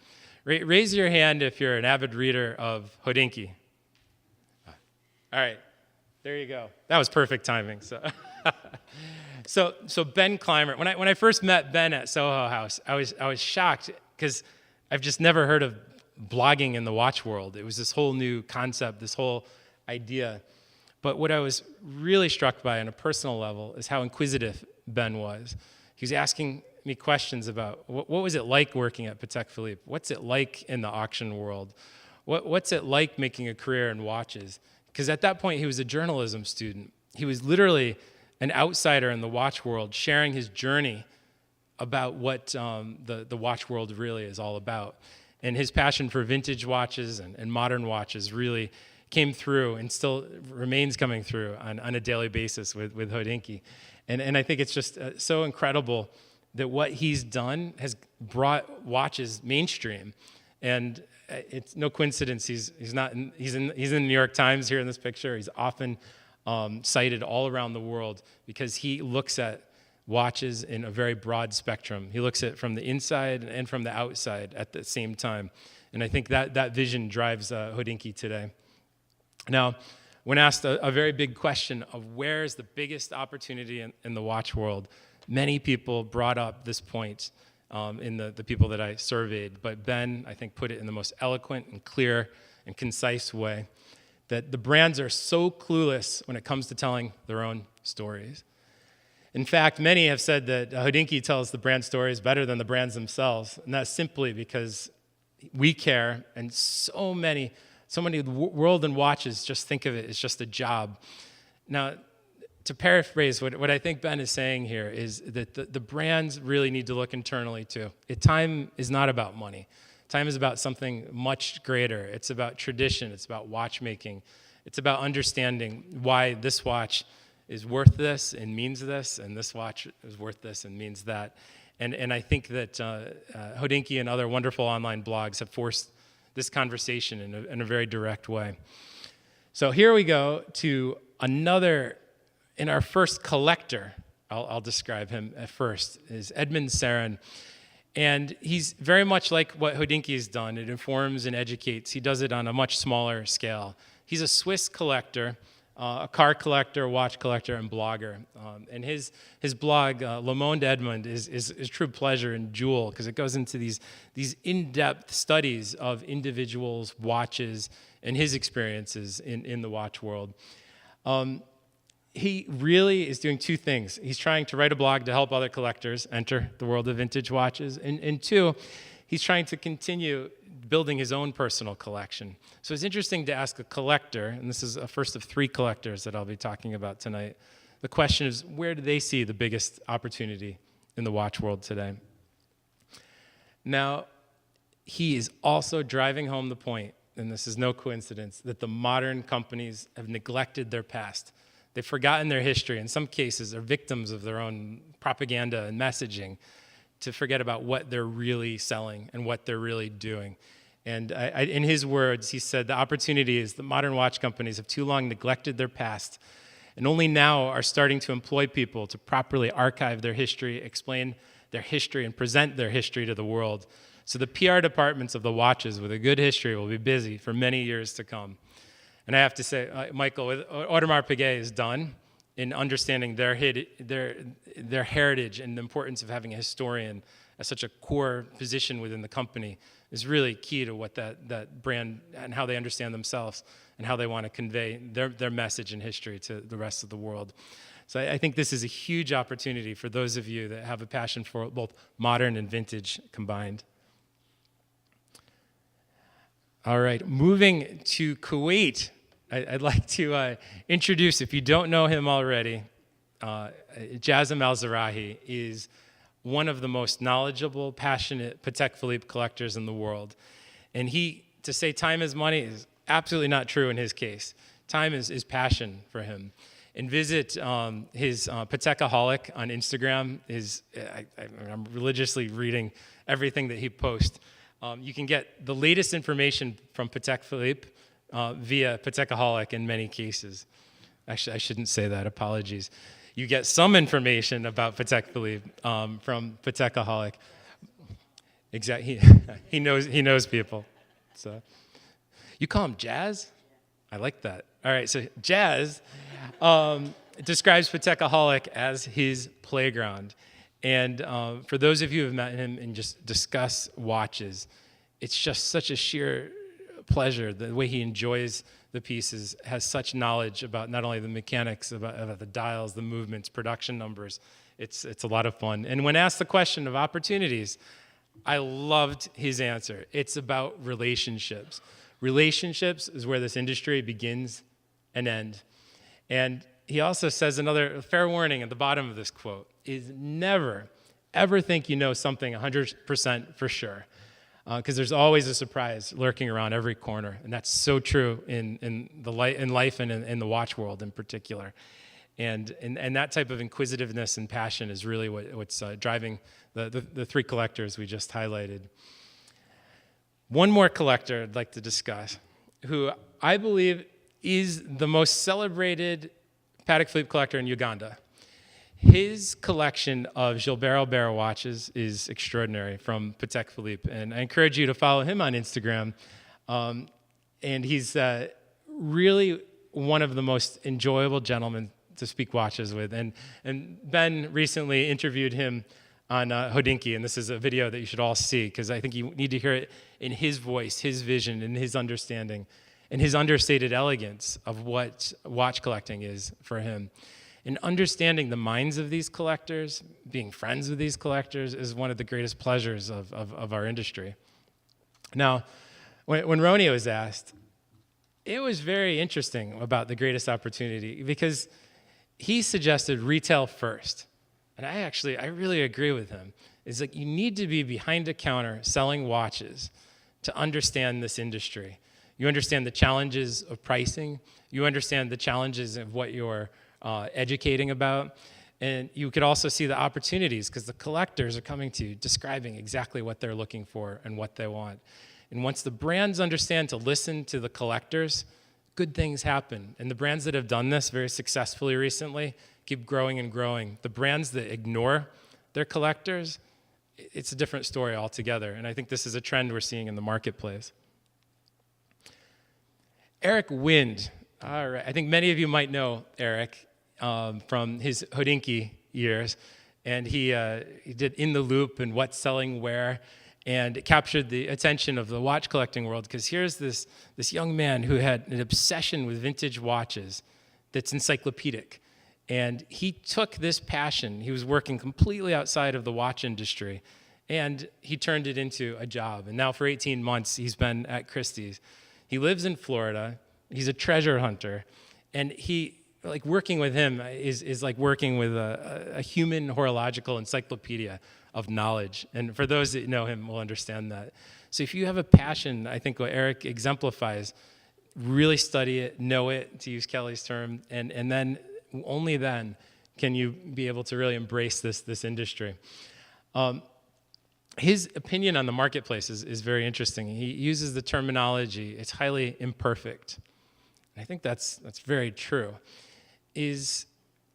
Raise your hand if you're an avid reader of Hodinkee. All right, there you go. That was perfect timing. So Ben Clymer, when I first met Ben at Soho House, I was shocked because I've just never heard of blogging in the watch world. It was this whole new concept, this whole idea. But what I was really struck by on a personal level is how inquisitive Ben was. He was asking me questions about what was it like working at Patek Philippe? What's it like in the auction world? What's it like making a career in watches? Because at that point, he was a journalism student. He was literally an outsider in the watch world, sharing his journey about what the watch world really is all about. And his passion for vintage watches and modern watches really came through and still remains coming through on a daily basis with Hodinkee. And I think it's just so incredible that what he's done has brought watches mainstream. And it's no coincidence he's in the New York Times here in this picture. He's often cited all around the world because he looks at watches in a very broad spectrum. He looks at it from the inside and from the outside at the same time. And I think that vision drives Hodinkee today. Now, when asked a very big question of where's the biggest opportunity in the watch world, many people brought up this point in the people that I surveyed. But Ben, I think, put it in the most eloquent and clear and concise way, that the brands are so clueless when it comes to telling their own stories. In fact, many have said that Hodinkee tells the brand stories better than the brands themselves, and that's simply because we care, and so many world and watches just think of it as just a job. Now, to paraphrase what I think Ben is saying here is that the brands really need to look internally too. Time is not about money. Time is about something much greater. It's about tradition. It's about watchmaking. It's about understanding why this watch is worth this and means this, and this watch is worth this and means that. And I think that Hodinkee and other wonderful online blogs have forced this conversation in a very direct way. So here we go to another, in our first collector I'll describe him at first, is Edmond SARAN. And he's very much like what Hodinkee has done. It informs and educates. He does it on a much smaller scale. He's a Swiss collector, a car collector, watch collector, and blogger. And his blog, Le Monde Edmond, is true pleasure and jewel, because it goes into these in-depth studies of individuals' watches and his experiences in the watch world. He really is doing two things. He's trying to write a blog to help other collectors enter the world of vintage watches. And two, he's trying to continue building his own personal collection. So it's interesting to ask a collector, and this is a first of 3 collectors that I'll be talking about tonight. The question is, where do they see the biggest opportunity in the watch world today? Now, he is also driving home the point, and this is no coincidence, that the modern companies have neglected their past. They've forgotten their history. In some cases, they're victims of their own propaganda and messaging to forget about what they're really selling and what they're really doing. And in his words, he said, the opportunity is that modern watch companies have too long neglected their past and only now are starting to employ people to properly archive their history, explain their history, and present their history to the world. So the PR departments of the watches with a good history will be busy for many years to come. And I have to say, Michael, what Audemars Piguet has done in understanding their heritage and the importance of having a historian as such a core position within the company is really key to what that brand and how they understand themselves and how they want to convey their message and history to the rest of the world. So I think this is a huge opportunity for those of you that have a passion for both modern and vintage combined. All right, moving to Kuwait, I'd like to introduce, if you don't know him already, Jasem Al-Zerai is one of the most knowledgeable, passionate Patek Philippe collectors in the world. And to say time is money is absolutely not true in his case. Time is passion for him. And visit his Patekaholic on Instagram. I'm religiously reading everything that he posts. You can get the latest information from Patek Philippe via Patekaholic in many cases. Actually, I shouldn't say that, apologies. You get some information about Patek Philippe from Patekaholic. Exactly, he knows people. So, you call him Jazz? I like that. All right, so Jazz describes Patekaholic as his playground. And for those of you who have met him and just discuss watches, it's just such a sheer pleasure. The way he enjoys the pieces, has such knowledge about not only the mechanics, about the dials, the movements, production numbers. It's a lot of fun. And when asked the question of opportunities, I loved his answer. It's about relationships. Relationships is where this industry begins and ends. And he also says another fair warning at the bottom of this quote is never, ever think you know something 100% for sure. Because there's always a surprise lurking around every corner. And that's so true in life and in the watch world in particular. And that type of inquisitiveness and passion is really what's driving the 3 collectors we just highlighted. One more collector I'd like to discuss, who I believe is the most celebrated Patek Philippe collector in Uganda. His collection of Gilbert Albert watches is extraordinary from Patek Philippe, and I encourage you to follow him on Instagram. And he's really one of the most enjoyable gentlemen to speak watches with. And Ben recently interviewed him on Hodinkee, and this is a video that you should all see, because I think you need to hear it in his voice, his vision, and his understanding, and his understated elegance of what watch collecting is for him. And understanding the minds of these collectors, being friends with these collectors, is one of the greatest pleasures of our industry. Now, when RONI was asked, it was very interesting about the greatest opportunity, because he suggested retail first. And I really agree with him. It's like you need to be behind a counter selling watches to understand this industry. You understand the challenges of pricing. You understand the challenges of what you're educating about, and you could also see the opportunities because the collectors are coming to you describing exactly what they're looking for and what they want. And once the brands understand to listen to the collectors, good things happen. And the brands that have done this very successfully recently keep growing and growing. The brands that ignore their collectors, it's a different story altogether. And I think this is a trend we're seeing in the marketplace. Eric Wind. All right. I think many of you might know Eric from his Hodinkee years. And he did In the Loop and What's Selling Where. And it captured the attention of the watch collecting world, because here's this young man who had an obsession with vintage watches that's encyclopedic. And he took this passion, he was working completely outside of the watch industry, and he turned it into a job. And now for 18 months, he's been at Christie's. He lives in Florida, he's a treasure hunter, and like working with him is like working with a human horological encyclopedia of knowledge. And for those that know him will understand that. So if you have a passion, I think what Eric exemplifies, really study it, know it, to use Kelly's term, and then, only then, can you be able to really embrace this industry. His opinion on the marketplace is very interesting. He uses the terminology, it's highly imperfect. And I think that's very true. Is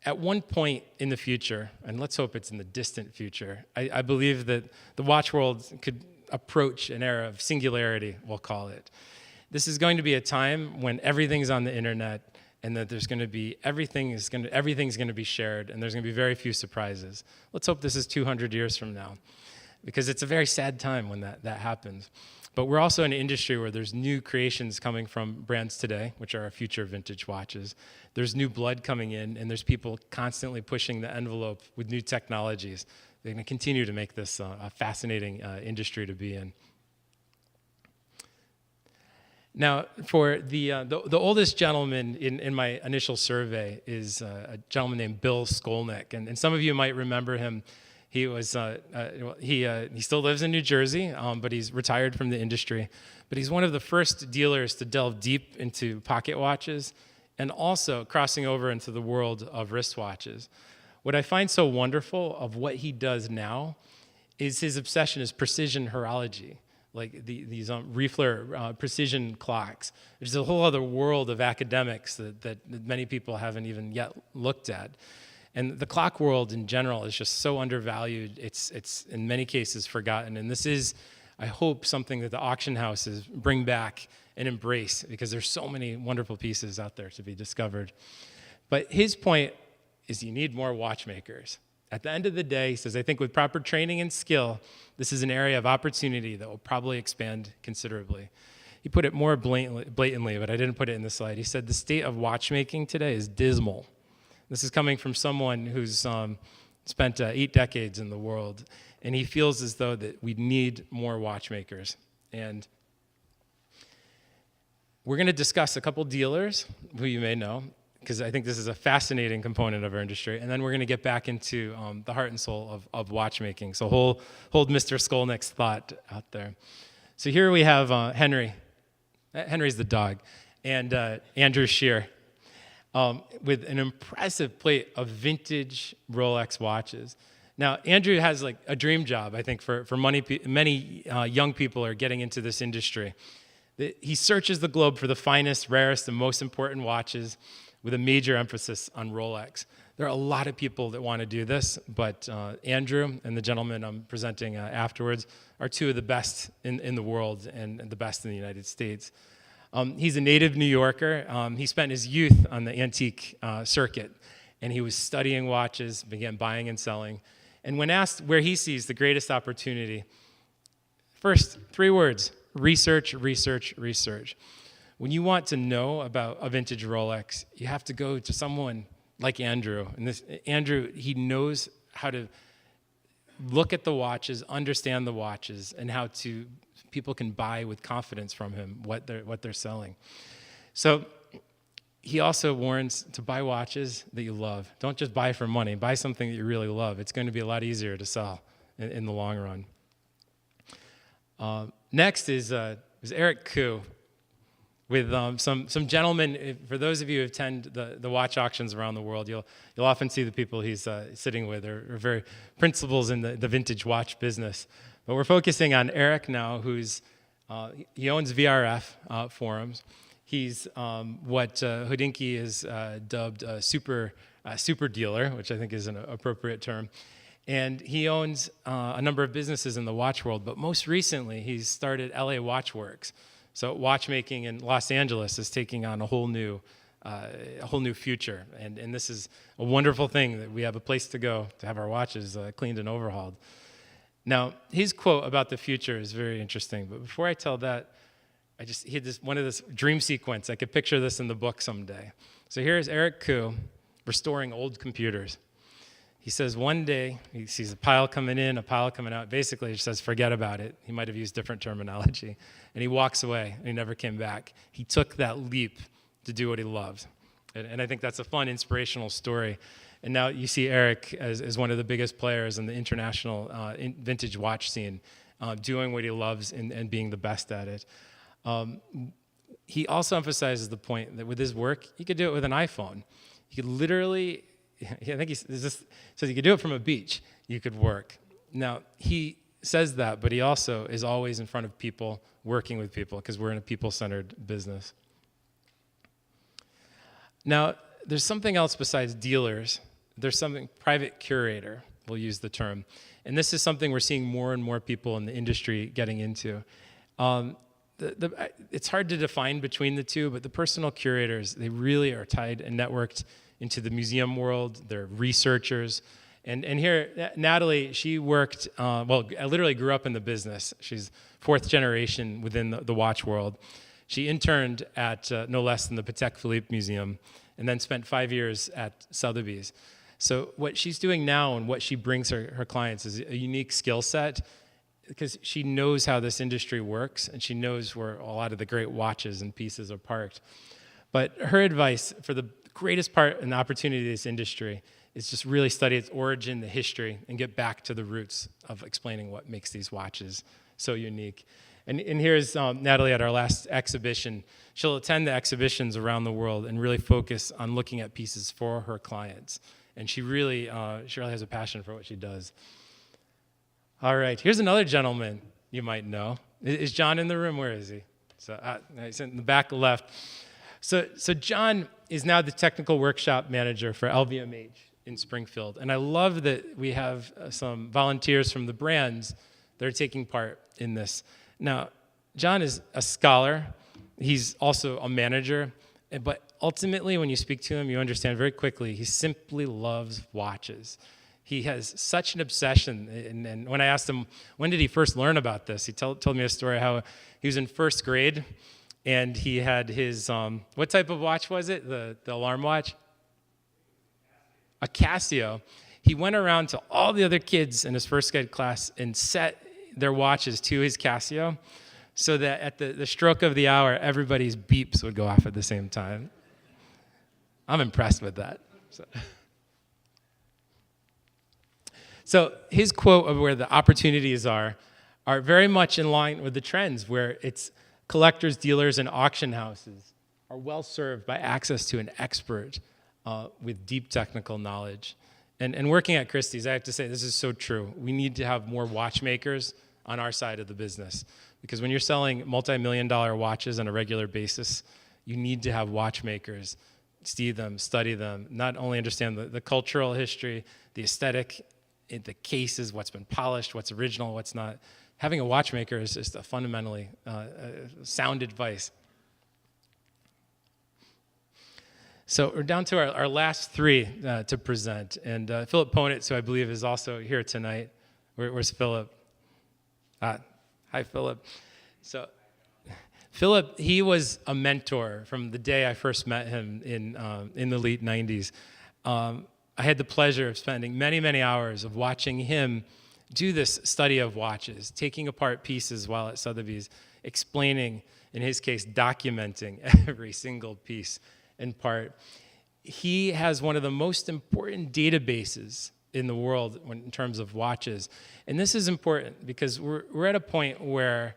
at one point in the future, and let's hope it's in the distant future, I believe that the watch world could approach an era of singularity, we'll call it. This is going to be a time when everything's on the internet, and that there's going to be everything's going to be shared, and there's going to be very few surprises. Let's hope this is 200 years from now, because it's a very sad time when that happens. But we're also in an industry where there's new creations coming from brands today, which are our future vintage watches. There's new blood coming in, and there's people constantly pushing the envelope with new technologies. They're going to continue to make this a fascinating industry to be in. Now, for the oldest gentleman in my initial survey is a gentleman named Bill Skolnick, and some of you might remember him. He was he still lives in New Jersey, but he's retired from the industry. But he's one of the first dealers to delve deep into pocket watches, and also crossing over into the world of wristwatches. What I find so wonderful of what he does now is his obsession is precision horology, like these Riefler precision clocks, which is a whole other world of academics that many people haven't even yet looked at. And the clock world in general is just so undervalued. It's in many cases forgotten. And this is, I hope, something that the auction houses bring back and embrace, because there's so many wonderful pieces out there to be discovered. But his point is you need more watchmakers. At the end of the day, he says, I think with proper training and skill, this is an area of opportunity that will probably expand considerably. He put it more blatantly, but I didn't put it in the slide. He said the state of watchmaking today is dismal. This is coming from someone who's spent 8 decades in the world, and he feels as though that we need more watchmakers. And we're going to discuss a couple dealers who you may know, because I think this is a fascinating component of our industry, and then we're going to get back into the heart and soul of watchmaking. So hold Mr. Skolnick's thought out there. So here we have Henry. Henry's the dog, and Andrew SHEAR. With an impressive plate of vintage Rolex watches. Now, Andrew has like a dream job, I think, for many young people are getting into this industry. He searches the globe for the finest, rarest, and most important watches with a major emphasis on Rolex. There are a lot of people that want to do this, but Andrew and the gentleman I'm presenting afterwards are two of the best in the world and the best in the United States. He's a native New Yorker. He spent his youth on the antique circuit, and he was studying watches, began buying and selling. And when asked where he sees the greatest opportunity, first, 3 words: research, research, research. When you want to know about a vintage Rolex, you have to go to someone like Andrew. And Andrew, he knows how to look at the watches, understand the watches, and how to people can buy with confidence from him what they're selling. So he also warns to buy watches that you love. Don't just buy for money. Buy something that you really love. It's going to be a lot easier to sell in the long run. Next is Eric Koo with some gentlemen. For those of you who attend the watch auctions around the world, you'll often see the people he's sitting with are very principals in the vintage watch business. But we're focusing on Eric now, he owns VRF forums. He's what Hodinkee is dubbed a super dealer, which I think is an appropriate term. And he owns a number of businesses in the watch world, but most recently he's started LA Watchworks. So watchmaking in Los Angeles is taking on a whole new future. And this is a wonderful thing that we have a place to go to have our watches cleaned and overhauled. Now, his quote about the future is very interesting, but before I tell that, he had one of this dream sequence. I could picture this in the book someday. So here's Eric Koo restoring old computers. He says one day he sees a pile coming in, a pile coming out. Basically, he says, forget about it. He might have used different terminology. And he walks away, and he never came back. He took that leap to do what he loved. And I think that's a fun, inspirational story. And now you see Eric as one of the biggest players in the international vintage watch scene, doing what he loves and being the best at it. He also emphasizes the point that with his work, he could do it with an iPhone. He could literally, I think he says you could do it from a beach. You could work. Now, he says that, but he also is always in front of people, working with people, because we're in a people-centered business. Now, there's something else besides dealers. There's something, private curator, we'll use the term. And this is something we're seeing more and more people in the industry getting into. It's hard to define between the two, but the personal curators, they really are tied and networked into the museum world. They're researchers. And here, Natalie, she worked, I literally grew up in the business. She's fourth generation within the watch world. She interned at no less than the Patek Philippe Museum and then spent 5 years at Sotheby's. So what she's doing now and what she brings her clients is a unique skill set because she knows how this industry works and she knows where a lot of the great watches and pieces are parked. But her advice for the greatest part and opportunity of this industry is just really study its origin, the history, and get back to the roots of explaining what makes these watches so unique. And here's Natalie at our last exhibition. She'll attend the exhibitions around the world and really focus on looking at pieces for her clients. And she really has a passion for what she does. All right, here's another gentleman you might know. Is John in the room? Where is he? So he's in the back left. So John is now the technical workshop manager for LVMH in Springfield. And I love that we have some volunteers from the brands that are taking part in this. Now, John is a scholar. He's also a manager. But ultimately, when you speak to him, you understand very quickly he simply loves watches. He has such an obsession. And when I asked him, when did he first learn about this? He told me a story how he was in first grade, and he had his, what type of watch was it? The alarm watch? A Casio. He went around to all the other kids in his first grade class and set their watches to his Casio so that at the stroke of the hour, everybody's beeps would go off at the same time. I'm impressed with that. So his quote of where the opportunities are very much in line with the trends where it's collectors, dealers, and auction houses are well served by access to an expert with deep technical knowledge. And working at Christie's, I have to say this is so true. We need to have more watchmakers on our side of the business. Because when you're selling multi-million-dollar watches on a regular basis, you need to have watchmakers see them, study them, not only understand the cultural history, the aesthetic, the cases, what's been polished, what's original, what's not. Having a watchmaker is just a fundamentally sound advice. So we're down to our last three to present. And Philip Ponitz, who I believe is also here tonight. Where's Philip? Hi, Philip. So Philip, he was a mentor from the day I first met him in the late 90s. I had the pleasure of spending many, many hours of watching him do this study of watches, taking apart pieces while at Sotheby's, explaining, in his case, documenting every single piece and part. He has one of the most important databases in the world in terms of watches. And this is important because we're at a point where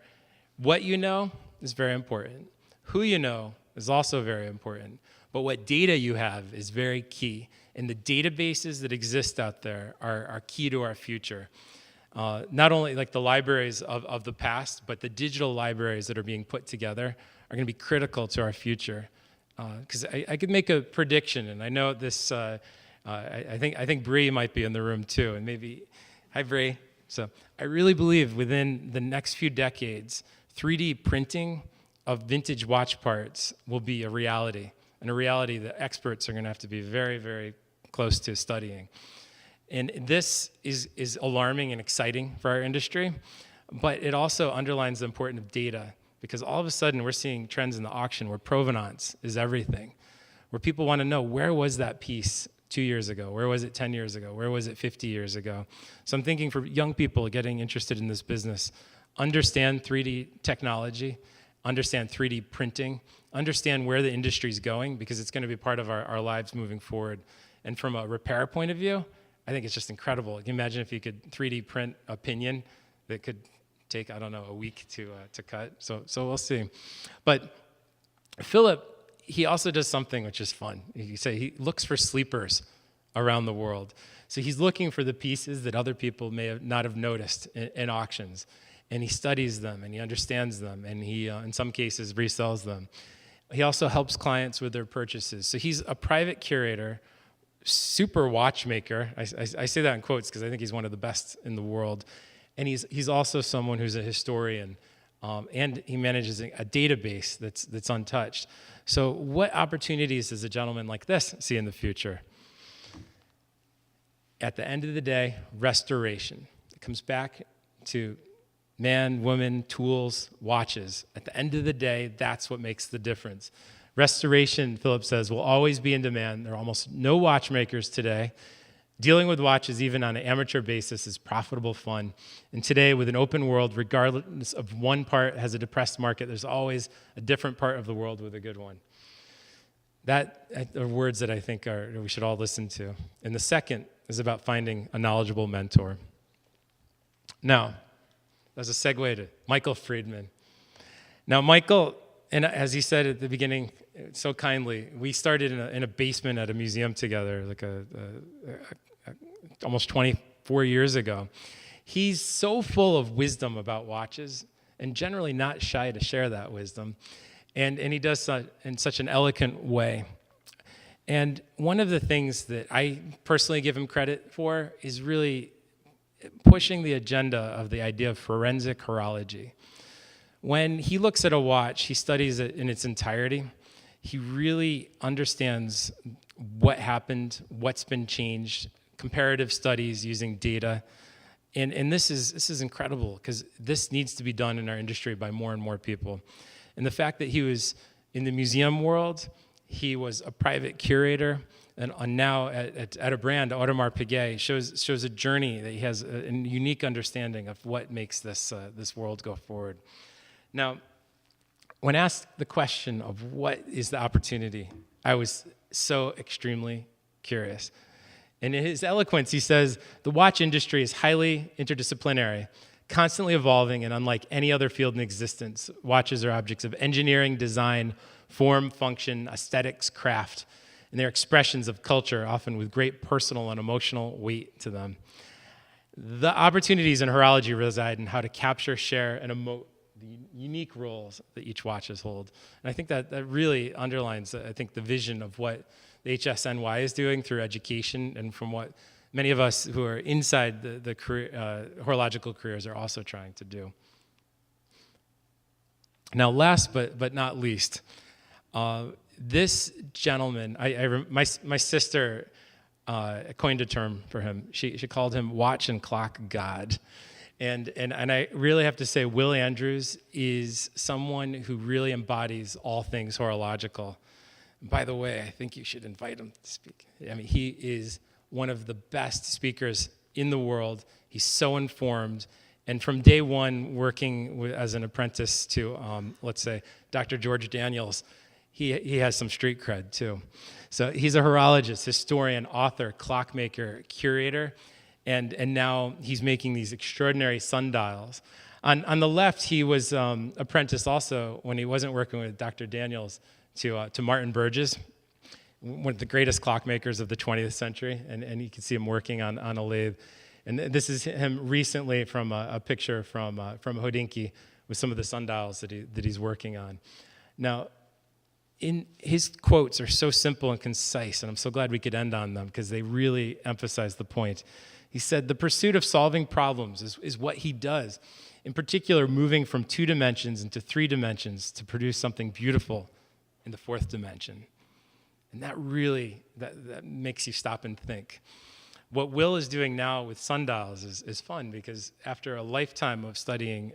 what you know is very important. Who you know is also very important. But what data you have is very key. And the databases that exist out there are key to our future. Not only like the libraries of the past, but the digital libraries that are being put together are going to be critical to our future. Because I could make a prediction, and I know this. I think Bree might be in the room too, and maybe hi Bree. So I really believe within the next few decades, 3D printing of vintage watch parts will be a reality, and a reality that experts are going to have to be very, very close to studying. And this is alarming and exciting for our industry, but it also underlines the importance of data, because all of a sudden we're seeing trends in the auction where provenance is everything, where people want to know, where was that piece 2 years ago? Where was it 10 years ago? Where was it 50 years ago? So I'm thinking for young people getting interested in this business, understand 3D technology, understand 3D printing, understand where the industry is going, because it's going to be part of our lives moving forward. And from a repair point of view, I think it's just incredible. Can you imagine if you could 3D print a pinion that could take, I don't know, a week to cut? So we'll see. But Philip, he also does something which is fun. You say he looks for sleepers around the world. So he's looking for the pieces that other people may not have noticed in auctions. And he studies them, and he understands them, and he, in some cases, resells them. He also helps clients with their purchases. So he's a private curator, super watchmaker. I say that in quotes because I think he's one of the best in the world. And he's also someone who's a historian, and he manages a database that's untouched. So what opportunities does a gentleman like this see in the future? At the end of the day, restoration. It comes back to man, woman, tools, watches. At the end of the day, that's what makes the difference. Restoration, Philip says, will always be in demand. There are almost no watchmakers today. Dealing with watches, even on an amateur basis, is profitable fun. And today, with an open world, regardless of one part has a depressed market, there's always a different part of the world with a good one. That are words that I think we should all listen to. And the second is about finding a knowledgeable mentor. Now, as a segue to Michael Friedman. Now, Michael, and as he said at the beginning so kindly, we started in a basement at a museum together, like almost 24 years ago. He's so full of wisdom about watches, and generally not shy to share that wisdom. And he does so in such an eloquent way. And one of the things that I personally give him credit for is really pushing the agenda of the idea of forensic horology. When he looks at a watch, he studies it in its entirety. He really understands what happened, what's been changed, comparative studies using data. And this is incredible, because this needs to be done in our industry by more and more people. And the fact that he was in the museum world, he was a private curator, and now at a brand, Audemars Piguet, shows a journey that he has a unique understanding of what makes this world go forward. Now, when asked the question of what is the opportunity, I was so extremely curious. And in his eloquence, he says, the watch industry is highly interdisciplinary, constantly evolving, and unlike any other field in existence, watches are objects of engineering, design, form, function, aesthetics, craft, and they're expressions of culture, often with great personal and emotional weight to them. The opportunities in horology reside in how to capture, share, and emote the unique roles that each watches hold. And I think that really underlines, I think, the vision of what the HSNY is doing through education, and from what many of us who are inside the horological careers are also trying to do. Now, last but not least, this gentleman, my sister coined a term for him. She called him watch and clock god. And I really have to say, Will Andrews is someone who really embodies all things horological. By the way, I think you should invite him to speak. I mean, he is one of the best speakers in the world. He's so informed. And from day one, working as an apprentice to, let's say, Dr. George Daniels, he has some street cred, too. So he's a horologist, historian, author, clockmaker, curator, and now he's making these extraordinary sundials. On the left, he was apprenticed also, when he wasn't working with Dr. Daniels, to Martin Burgess, one of the greatest clockmakers of the 20th century, and you can see him working on a lathe. And this is him recently from a picture from Hodinkee with some of the sundials that he's working on. Now, his quotes are so simple and concise, and I'm so glad we could end on them because they really emphasize the point. He said, the pursuit of solving problems is what he does. In particular, moving from 2 dimensions into 3 dimensions to produce something beautiful in the 4th dimension. And that really, that makes you stop and think. What Will is doing now with sundials is fun because after a lifetime of studying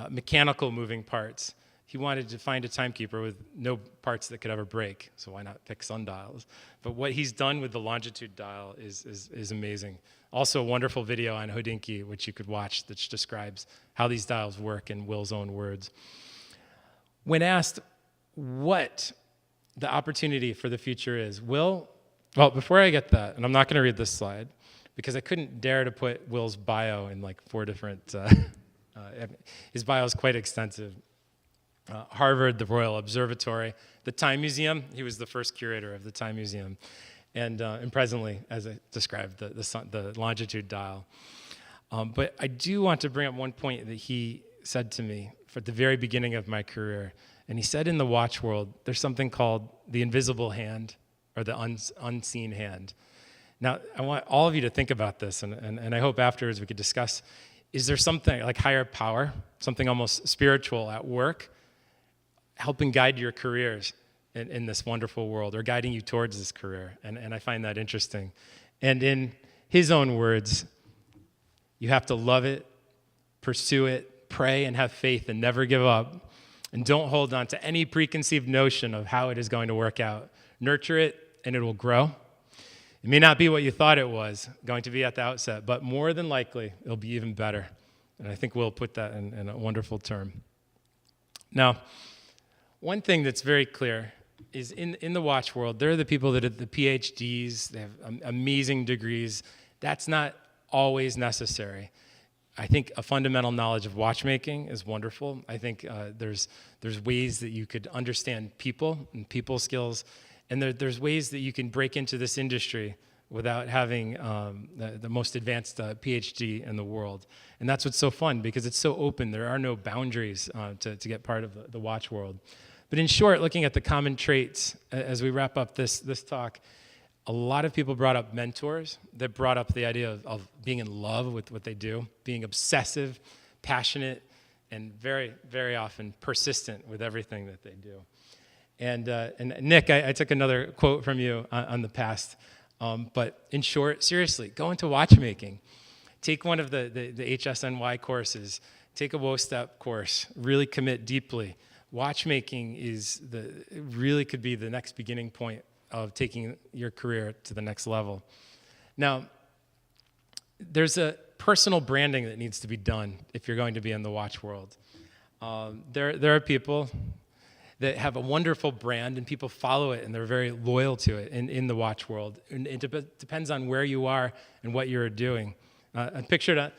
mechanical moving parts, he wanted to find a timekeeper with no parts that could ever break, so why not pick sundials? But what he's done with the longitude dial is amazing. Also a wonderful video on Hodinkee, which you could watch, that describes how these dials work in Will's own words. When asked what the opportunity for the future is, well, before I get that, and I'm not going to read this slide, because I couldn't dare to put Will's bio in like 4 different, his bio is quite extensive. Harvard, the Royal Observatory, the Time Museum. He was the first curator of the Time Museum. And presently, as I described, the longitude dial. But I do want to bring up one point that he said to me at the very beginning of my career. And he said in the watch world, there's something called the invisible hand, or the unseen hand. Now, I want all of you to think about this, and I hope afterwards we could discuss, is there something like higher power, something almost spiritual at work, helping guide your careers in this wonderful world, or guiding you towards this career? And I find that interesting. And in his own words, you have to love it, pursue it, pray and have faith and never give up. And don't hold on to any preconceived notion of how it is going to work out. Nurture it and it will grow. It may not be what you thought it was going to be at the outset, but more than likely, it'll be even better. And I think we'll put that in a wonderful term. Now, one thing that's very clear is in the watch world, there are the people that have the PhDs, they have amazing degrees. That's not always necessary. I think a fundamental knowledge of watchmaking is wonderful. I think there's ways that you could understand people and people skills, and there's ways that you can break into this industry without having the most advanced PhD in the world. And that's what's so fun, because it's so open. There are no boundaries to get part of the watch world. But in short, looking at the common traits as we wrap up this talk, a lot of people brought up mentors that brought up the idea of being in love with what they do, being obsessive, passionate, and very, very often persistent with everything that they do. And Nick, I took another quote from you on the past, but in short, seriously, go into watchmaking. Take one of the HSNY courses, take a WOSTEP course, really commit deeply. Watchmaking really could be the next beginning point of taking your career to the next level. Now, there's a personal branding that needs to be done if you're going to be in the watch world. There are people that have a wonderful brand and people follow it and they're very loyal to it in the watch world. And it depends on where you are and what you're doing. Pictured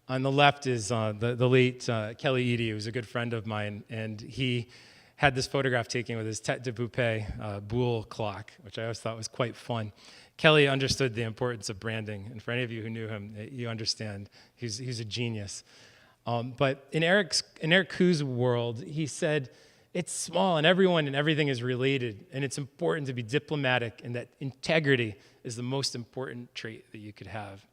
on the left is the late Kelly Eady, who's a good friend of mine, and he had this photograph taken with his tête de poupée boule clock, which I always thought was quite fun. Kelly understood the importance of branding, and for any of you who knew him, you understand he's a genius. But in Eric Ku's world, he said, it's small and everyone and everything is related, and it's important to be diplomatic, and that integrity is the most important trait that you could have.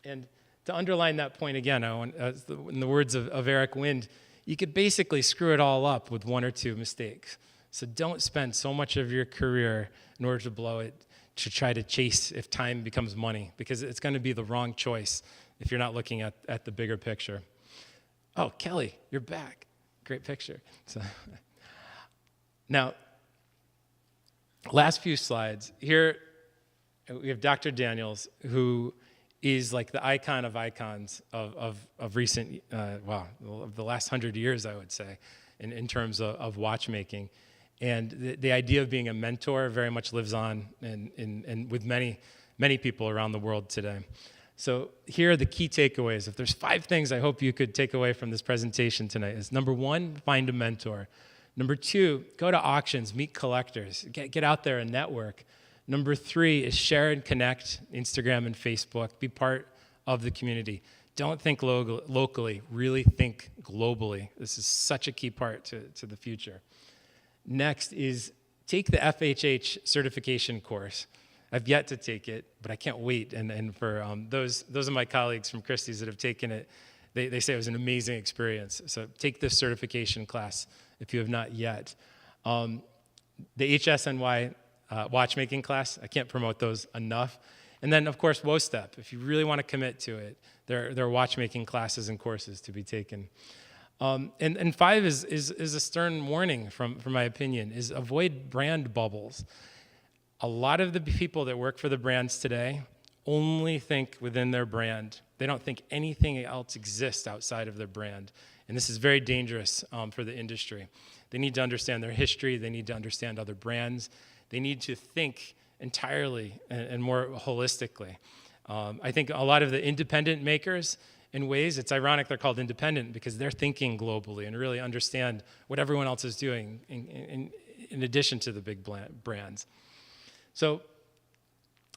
And to underline that point again, in the words of Eric Wind, you could basically screw it all up with 1 or 2 mistakes. So don't spend so much of your career in order to blow it, to try to chase if time becomes money, because it's going to be the wrong choice if you're not looking at the bigger picture. Oh, Kelly, you're back. Great picture. So, now, last few slides. Here we have Dr. Daniels, who is like the icon of icons of recent, of the last 100 years, I would say, in terms of watchmaking. And the idea of being a mentor very much lives on and with many, many people around the world today. So here are the key takeaways. If there's 5 things I hope you could take away from this presentation tonight, is number 1, find a mentor. Number 2, go to auctions, meet collectors, get out there and network. Number 3 is share and connect, Instagram and Facebook, be part of the community. don't think locally, really think globally. This is such a key part to the future. Next is take the FHH certification course. I've yet to take it, but I can't wait. And for those of my colleagues from Christie's that have taken it, they say it was an amazing experience. So take this certification class if you have not yet. The HSNY watchmaking class, I can't promote those enough. And then, of course, WOSTEP. If you really want to commit to it, there are watchmaking classes and courses to be taken. And 5 is a stern warning from my opinion, is avoid brand bubbles. A lot of the people that work for the brands today only think within their brand. They don't think anything else exists outside of their brand. And this is very dangerous for the industry. They need to understand their history. They need to understand other brands. They need to think entirely and more holistically. I think a lot of the independent makers, in ways, it's ironic they're called independent because they're thinking globally and really understand what everyone else is doing in addition to the big brands. So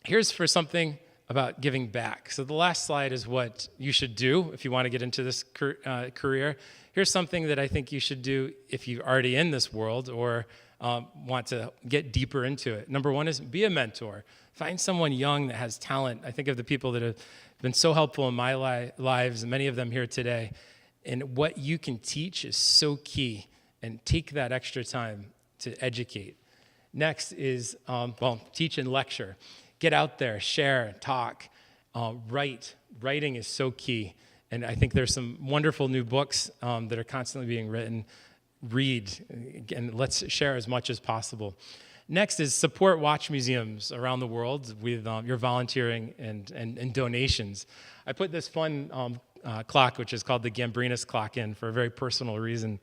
here's for something about giving back. So the last slide is what you should do if you want to get into this career. Here's something that I think you should do if you're already in this world or want to get deeper into it. Number 1 is be a mentor. Find someone young that has talent. I think of the people that have been so helpful in my lives, and many of them here today. And what you can teach is so key. And take that extra time to educate. Next is, teach and lecture. Get out there, share, talk, write. Writing is so key. And I think there's some wonderful new books that are constantly being written. Read, and let's share as much as possible. Next is support watch museums around the world with your volunteering and donations. I put this fun clock, which is called the Gambrinus clock, in for a very personal reason.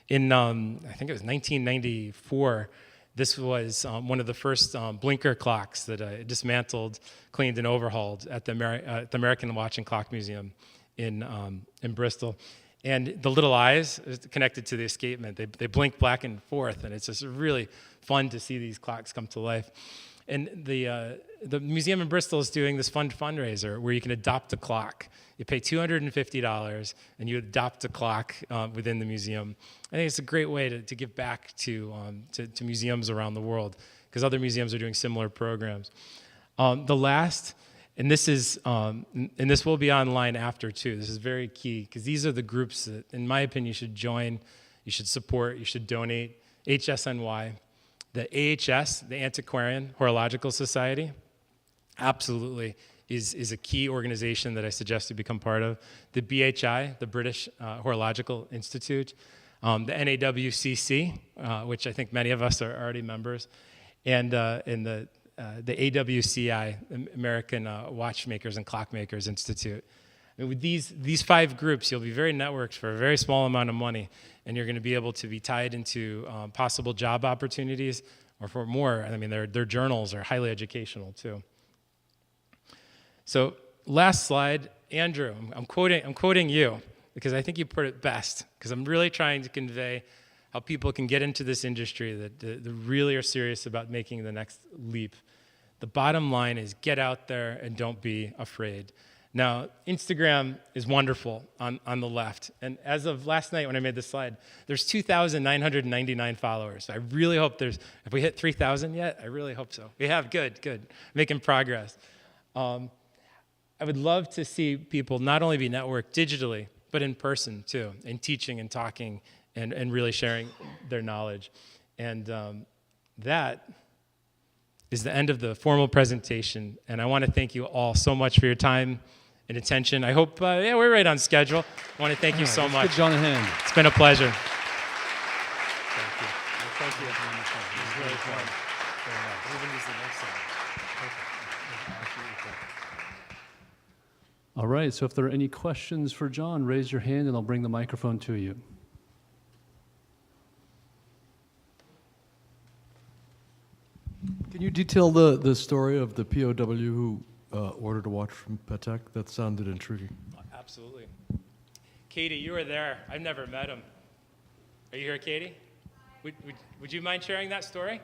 In, I think it was 1994, this was one of the first blinker clocks that I dismantled, cleaned, and overhauled at the American Watch and Clock Museum in Bristol. And the little eyes is connected to the escapement. They blink back and forth, and it's just really fun to see these clocks come to life. And the museum in Bristol is doing this fun fundraiser where you can adopt a clock. You pay $250, and you adopt a clock within the museum. I think it's a great way to give back to museums around the world, because other museums are doing similar programs. The last, and this will be online after too. This is very key, because these are the groups that, in my opinion, you should join, you should support, you should donate. HSNY, the AHS, the Antiquarian Horological Society, absolutely is a key organization that I suggest you become part of. The BHI, the British Horological Institute, the NAWCC, which I think many of us are already members, and the AWCI, American Watchmakers and Clockmakers Institute. I mean, with these 5 groups, you'll be very networked for a very small amount of money, and you're going to be able to be tied into possible job opportunities, or for more. I mean, their journals are highly educational too. So, last slide, Andrew. I'm quoting you because I think you put it best. Because I'm really trying to convey how people can get into this industry that really are serious about making the next leap. The bottom line is get out there and don't be afraid. Now, Instagram is wonderful on the left. And as of last night when I made this slide, there's 2,999 followers. I really hope have we hit 3,000 yet? I really hope so. We have, good. Making progress. I would love to see people not only be networked digitally, but in person too, and teaching and talking and really sharing their knowledge. And that is the end of the formal presentation. And I want to thank you all so much for your time and attention. I hope, we're right on schedule. I want to thank you so much. Give John a hand. It's been a pleasure. Thank you. Thank you. It was really fun. We're going to use the next slide. All right, so if there are any questions for John, raise your hand and I'll bring the microphone to you. Can you detail the story of the POW who ordered a watch from Patek? That sounded intriguing. Absolutely. Katie, you were there. I've never met him. Are you here, Katie? Would you mind sharing that story?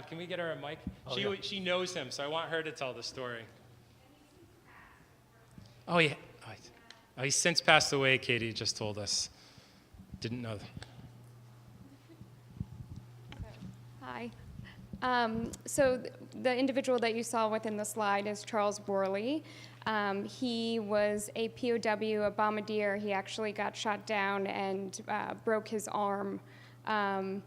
Can we get her a mic? She knows him, so I want her to tell the story. Oh, yeah. Oh, he's since passed away, Katie just told us. Didn't know. Hi. So the individual that you saw within the slide is Charles Worley. He was a POW, a bombardier. He actually got shot down and broke his arm and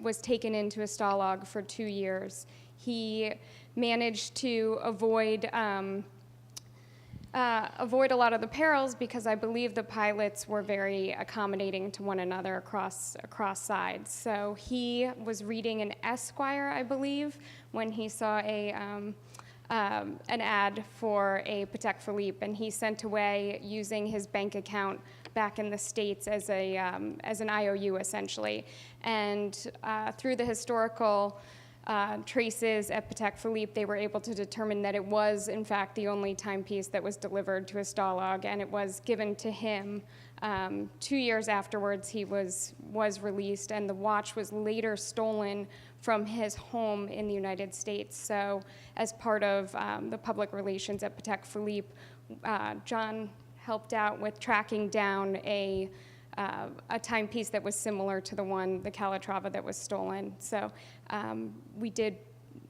was taken into a Stalag for 2 years. He managed to avoid a lot of the perils because I believe the pilots were very accommodating to one another across sides. So he was reading an Esquire, I believe, when he saw an ad for a Patek Philippe, and he sent away using his bank account back in the States as an IOU, essentially. And through the historical traces at Patek Philippe, they were able to determine that it was, in fact, the only timepiece that was delivered to a Stalag, and it was given to him. 2 years afterwards, he was released, and the watch was later stolen from his home in the United States. So as part of the public relations at Patek Philippe, John helped out with tracking down a timepiece that was similar to the Calatrava that was stolen. So we did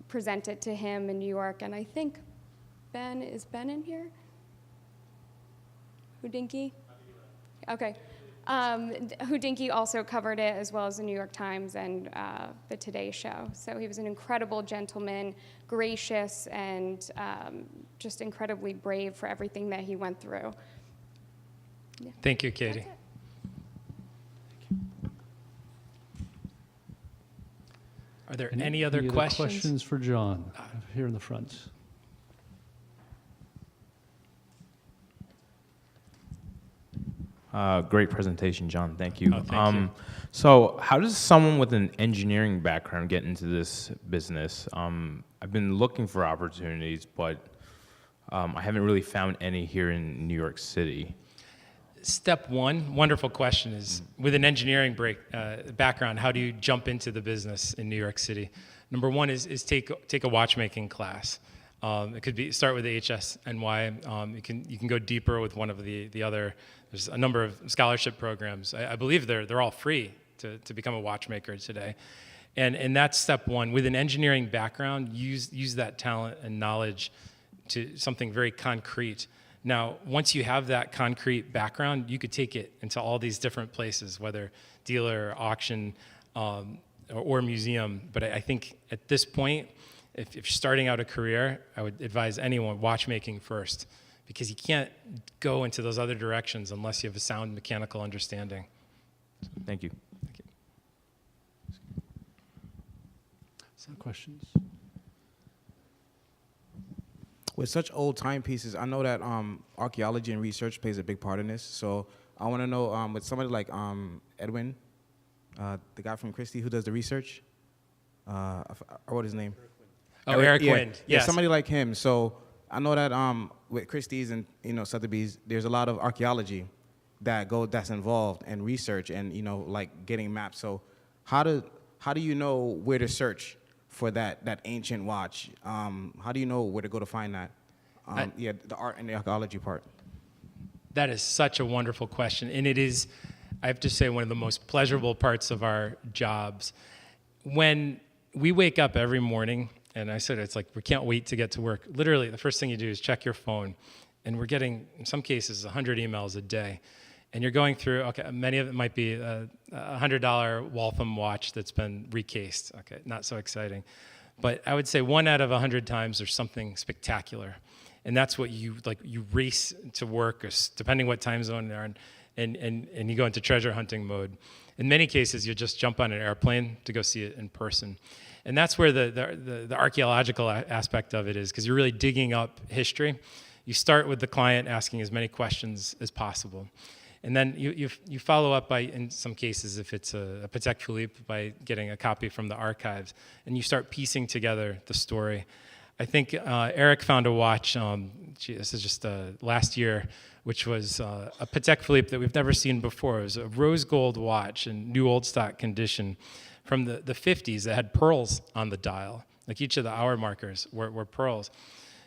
present it to him in New York, and I think is Ben in here? Hudinki? Okay. Hudinki also covered it, as well as the New York Times and the Today Show. So he was an incredible gentleman, gracious, and just incredibly brave for everything that he went through. Yeah. Thank you, Katie. That's it. Are there any other questions? Questions for John here in the front? Great presentation, John. Thank you. Oh, thank you. So how does someone with an engineering background get into this business? I've been looking for opportunities, but I haven't really found any here in New York City. Step one, wonderful question, is with an engineering background, how do you jump into the business in New York City? Number one is take a watchmaking class. It could be start with the HSNY. You can go deeper with one of the other. There's a number of scholarship programs. I believe they're all free to become a watchmaker today, and that's step one. With an engineering background, use that talent and knowledge to something very concrete. Now, once you have that concrete background, you could take it into all these different places, whether dealer, auction, or museum. But I think at this point, if you're starting out a career, I would advise anyone watchmaking first, because you can't go into those other directions unless you have a sound mechanical understanding. Thank you. Thank you. Some questions? With such old timepieces, I know that archaeology and research plays a big part in this. So I want to know, with somebody like Edwin, the guy from Christie who does the research, I wrote his name. Oh, Eric yeah, Wind. Yeah, Yes. somebody like him. So I know that with Christie's and Sotheby's, there's a lot of archaeology that's involved and research and like getting maps. So how do you know where to search for that ancient watch? How do you know where to go to find that? The art and the archaeology part. That is such a wonderful question, and it is, I have to say, one of the most pleasurable parts of our jobs. When we wake up every morning, and I said it's like we can't wait to get to work. Literally, the first thing you do is check your phone, and we're getting, in some cases, 100 emails a day. And you're going through, okay, many of it might be a $100 Waltham watch that's been recased. Okay, not so exciting. But I would say 1 out of 100 times there's something spectacular. And that's what you race to work, or depending what time zone they're in, and you go into treasure hunting mode. In many cases, you just jump on an airplane to go see it in person. And that's where the archaeological aspect of it is, because you're really digging up history. You start with the client asking as many questions as possible. And then you follow up by, in some cases, if it's a Patek Philippe, by getting a copy from the archives, and you start piecing together the story. I think Eric found a watch, this is just last year, which was a Patek Philippe that we've never seen before. It was a rose gold watch in new old stock condition from the 50s that had pearls on the dial. Like each of the hour markers were pearls.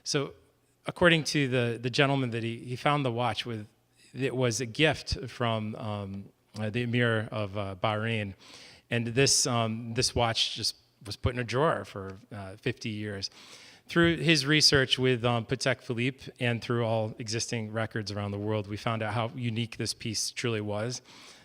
So according to the gentleman that he found the watch with, it was a gift from the Emir of Bahrain, and this watch just was put in a drawer for 50 years. Through his research with Patek Philippe and through all existing records around the world, we found out how unique this piece truly was.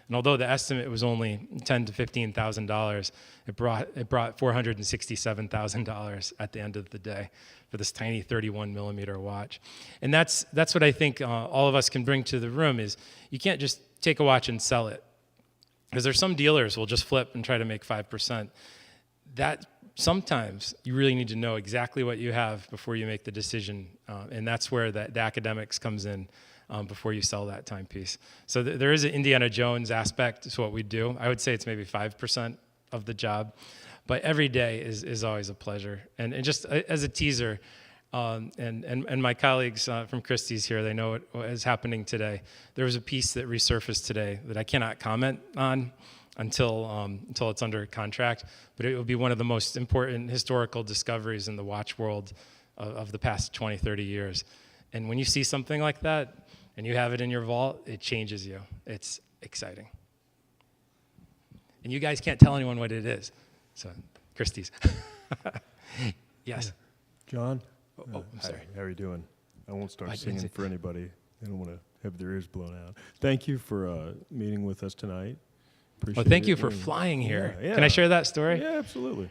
And although the estimate was only $10,000 to $15,000, it brought $467,000 at the end of the day for this tiny 31 millimeter watch. And that's what I think all of us can bring to the room is you can't just take a watch and sell it. Because there's some dealers who will just flip and try to make 5%. That sometimes you really need to know exactly what you have before you make the decision. And that's where the academics comes in. Before you sell that timepiece. So there is an Indiana Jones aspect to what we do. I would say it's maybe 5% of the job, but every day is always a pleasure. And just as a teaser, and my colleagues from Christie's here, they know what is happening today. There was a piece that resurfaced today that I cannot comment on until it's under contract, but it will be one of the most important historical discoveries in the watch world of the past 20, 30 years. And when you see something like that, and you have it in your vault, it changes you. It's exciting. And you guys can't tell anyone what it is. So, Christie's. Yes. John? I'm sorry. Hi, how are you doing? I won't start singing for anybody. They don't want to have their ears blown out. Thank you for meeting with us tonight. Appreciate Thank you it. for flying here. Yeah. Can I share that story? Yeah, absolutely.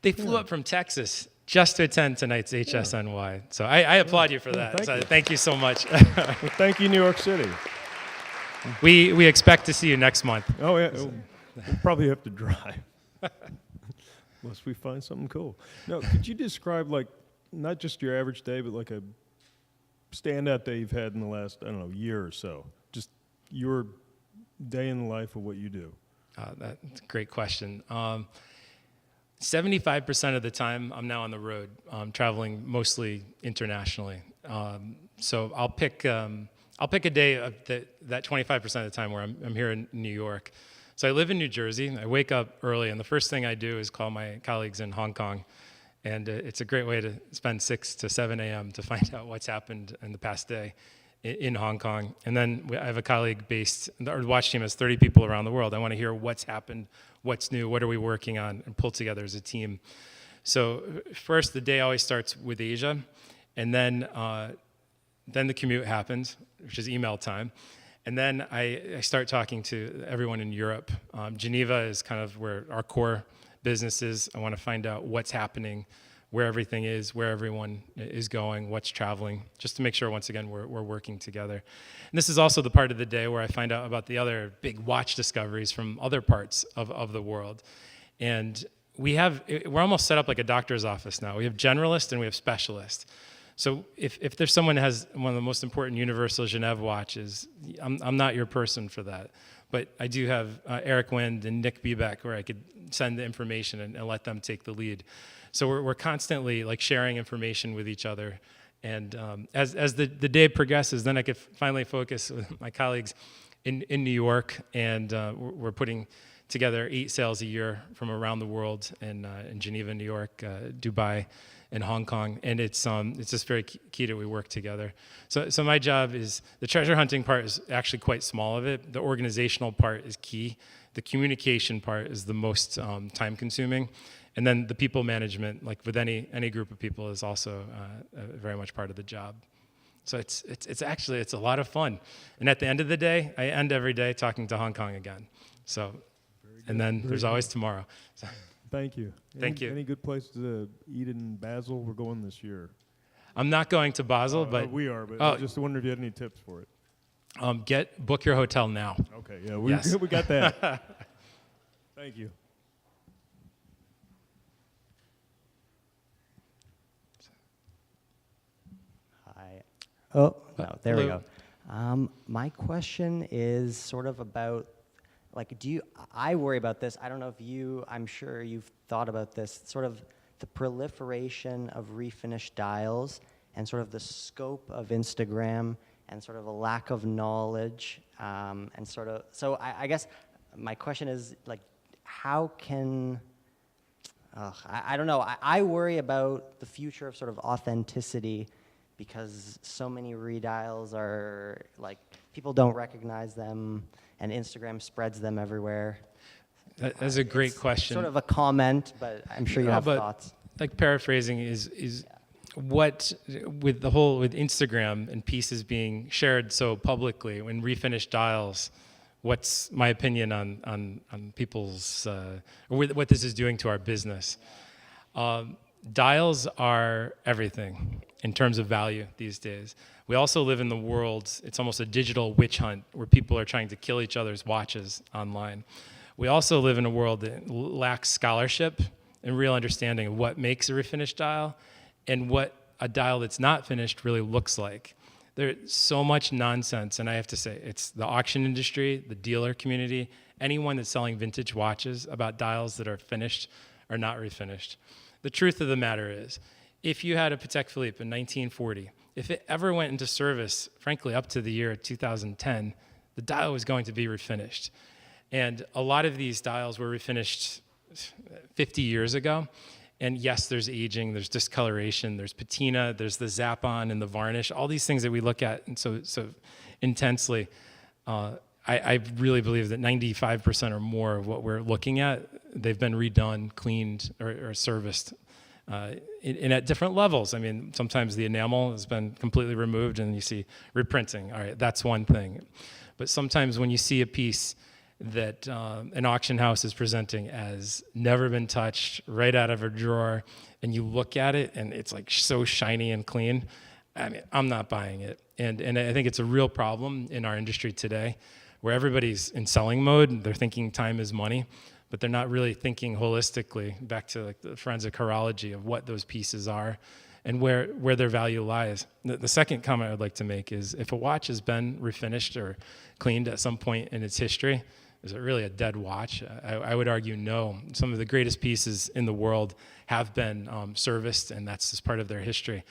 They flew up from Texas just to attend tonight's HSNY. So I applaud you for that. Thank you so much. Well, thank you, New York City. We expect to see you next month. Oh, yeah. We'll probably have to drive. Unless we find something cool. No, could you describe, like, not just your average day, but like a standout day you've had in the last, I don't know, year or so? Just your day in the life of what you do. That's a great question. 75% of the time, I'm now on the road, traveling mostly internationally. So I'll pick a day of that 25% of the time where I'm here in New York. So I live in New Jersey. I wake up early, and the first thing I do is call my colleagues in Hong Kong. And it's a great way to spend 6 to 7 a.m. to find out what's happened in the past day in Hong Kong. And then I have a colleague based, our watch team has 30 people around the world. I want to hear what's happened, what's new, what are we working on, and pull together as a team. So first, the day always starts with Asia, and then the commute happens, which is email time. And then I start talking to everyone in Europe. Geneva is kind of where our core business is. I want to find out what's happening, where everything is, where everyone is going, what's traveling, just to make sure, once again, we're working together. And this is also the part of the day where I find out about the other big watch discoveries from other parts of the world. And we're almost set up like a doctor's office now. We have generalists and we have specialists. So if there's someone who has one of the most important Universal Genève watches, I'm not your person for that. But I do have Eric Wind and Nick Biebeck where I could send the information and let them take the lead. So we're constantly like sharing information with each other. And as the day progresses, then I could finally focus with my colleagues in New York. And we're putting together 8 sales a year from around the world in Geneva, New York, Dubai, and Hong Kong, and it's just very key that we work together. So my job is, the treasure hunting part is actually quite small of it. The organizational part is key. The communication part is the most time consuming. And then the people management, like with any group of people, is also very much part of the job. So it's actually a lot of fun. And at the end of the day, I end every day talking to Hong Kong again. So, and then there's always tomorrow. So. Thank you. Thank you. Any good places to eat in Basel? We're going this year. I'm not going to Basel, but we are. But I just wondered if you had any tips for it. Book your hotel now. Okay. Yeah, we Yes. we got that. Thank you. Hi. Oh, no, there we hello. go. My question is sort of about, like, I worry about this. I don't know if I'm sure you've thought about this, sort of the proliferation of refinished dials and sort of the scope of Instagram and sort of a lack of knowledge and sort of, so I guess my question is, like, how can, I don't know, I worry about the future of sort of authenticity because so many redials are like, people don't recognize them and Instagram spreads them everywhere? That's a great question. Sort of a comment, but I'm sure you have but thoughts. Like paraphrasing is what with Instagram and pieces being shared so publicly when refinished dials, what's my opinion on people's what this is doing to our business? Dials are everything in terms of value these days. We also live in the world, it's almost a digital witch hunt where people are trying to kill each other's watches online. We also live in a world that lacks scholarship and real understanding of what makes a refinished dial and what a dial that's not finished really looks like. There's so much nonsense, and I have to say, it's the auction industry, the dealer community, anyone that's selling vintage watches about dials that are finished or not refinished. The truth of the matter is, if you had a Patek Philippe in 1940, if it ever went into service, frankly, up to the year 2010, the dial was going to be refinished. And a lot of these dials were refinished 50 years ago. And yes, there's aging, there's discoloration, there's patina, there's the zap-on and the varnish, all these things that we look at and so intensely. I really believe that 95% or more of what we're looking at, they've been redone, cleaned, or serviced. And at different levels. I mean, sometimes the enamel has been completely removed and you see reprinting. All right, that's one thing. But sometimes when you see a piece that an auction house is presenting as never been touched, right out of a drawer, and you look at it and it's like so shiny and clean, I mean, I'm not buying it. And I think it's a real problem in our industry today where everybody's in selling mode. They're thinking time is money, but they're not really thinking holistically back to like the forensic horology of what those pieces are and where their value lies. The second comment I'd like to make is if a watch has been refinished or cleaned at some point in its history, is it really a dead watch? I would argue no. Some of the greatest pieces in the world have been serviced, and that's just part of their history.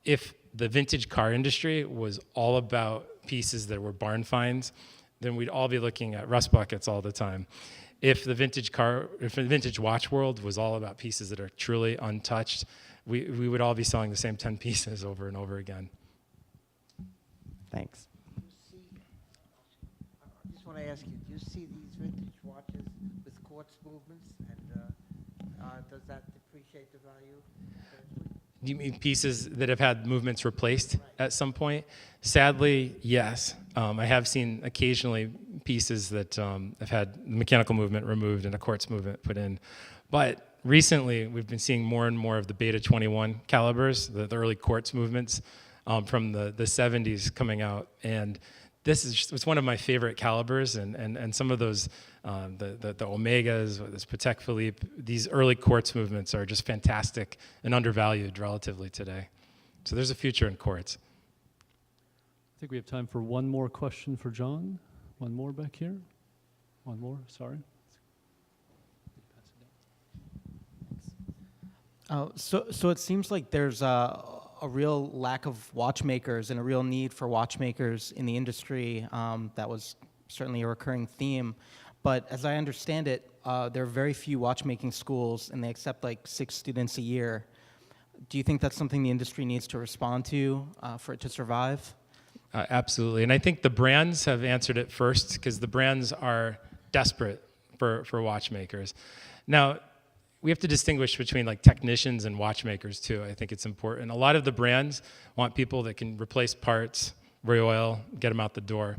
If the vintage car industry was all about pieces that were barn finds, then we'd all be looking at rust buckets all the time. If the vintage watch world was all about pieces that are truly untouched, we would all be selling the same 10 pieces over and over again. Thanks. I just want to ask you, do you see these vintage watches with quartz movements, and does that depreciate the value? Do you mean pieces that have had movements replaced at some point? Sadly, yes. I have seen occasionally pieces that have had mechanical movement removed and a quartz movement put in. But recently, we've been seeing more and more of the Beta 21 calibers, the early quartz movements from the 70s coming out. And this is it's one of my favorite calibers, and some of those, the Omegas, this Patek Philippe, these early quartz movements are just fantastic and undervalued relatively today. So there's a future in quartz. I think we have time for one more question for John. One more back here. One more, sorry. So it seems like there's a real lack of watchmakers and a real need for watchmakers in the industry. That was certainly a recurring theme. But as I understand it, there are very few watchmaking schools, and they accept like 6 students a year. Do you think that's something the industry needs to respond to for it to survive? Absolutely, and I think the brands have answered it first because the brands are desperate for watchmakers. Now, we have to distinguish between like technicians and watchmakers too. I think it's important. A lot of the brands want people that can replace parts, re-oil, get them out the door.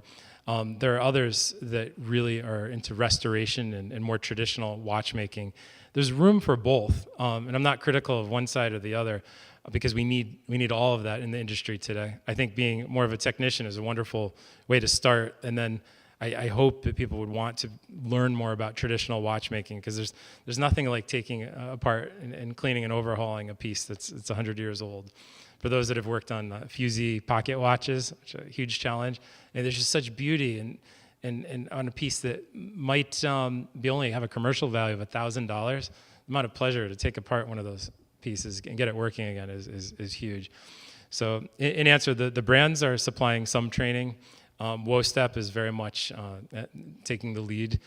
There are others that really are into restoration and more traditional watchmaking. There's room for both, and I'm not critical of one side or the other because we need all of that in the industry today. I think being more of a technician is a wonderful way to start, and then I hope that people would want to learn more about traditional watchmaking because there's nothing like taking apart and cleaning and overhauling a piece that's 100 years old. For those that have worked on Fusey pocket watches, which is a huge challenge, and there's just such beauty and on a piece that might only have a commercial value of $1,000, the amount of pleasure to take apart one of those pieces and get it working again is huge. So in answer, the brands are supplying some training. WOSTEP is very much taking the lead.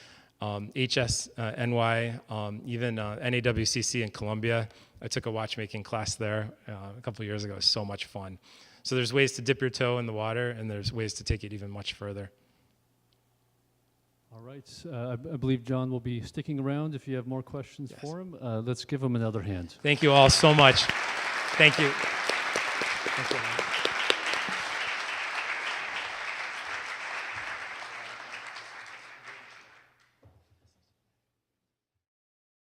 HSNY, even NAWCC in Columbia. I took a watchmaking class there a couple years ago. It was so much fun. So there's ways to dip your toe in the water, and there's ways to take it even much further. All right. I believe John will be sticking around if you have more questions for him. Let's give him another hand. Thank you all so much. Thank you. Thank you.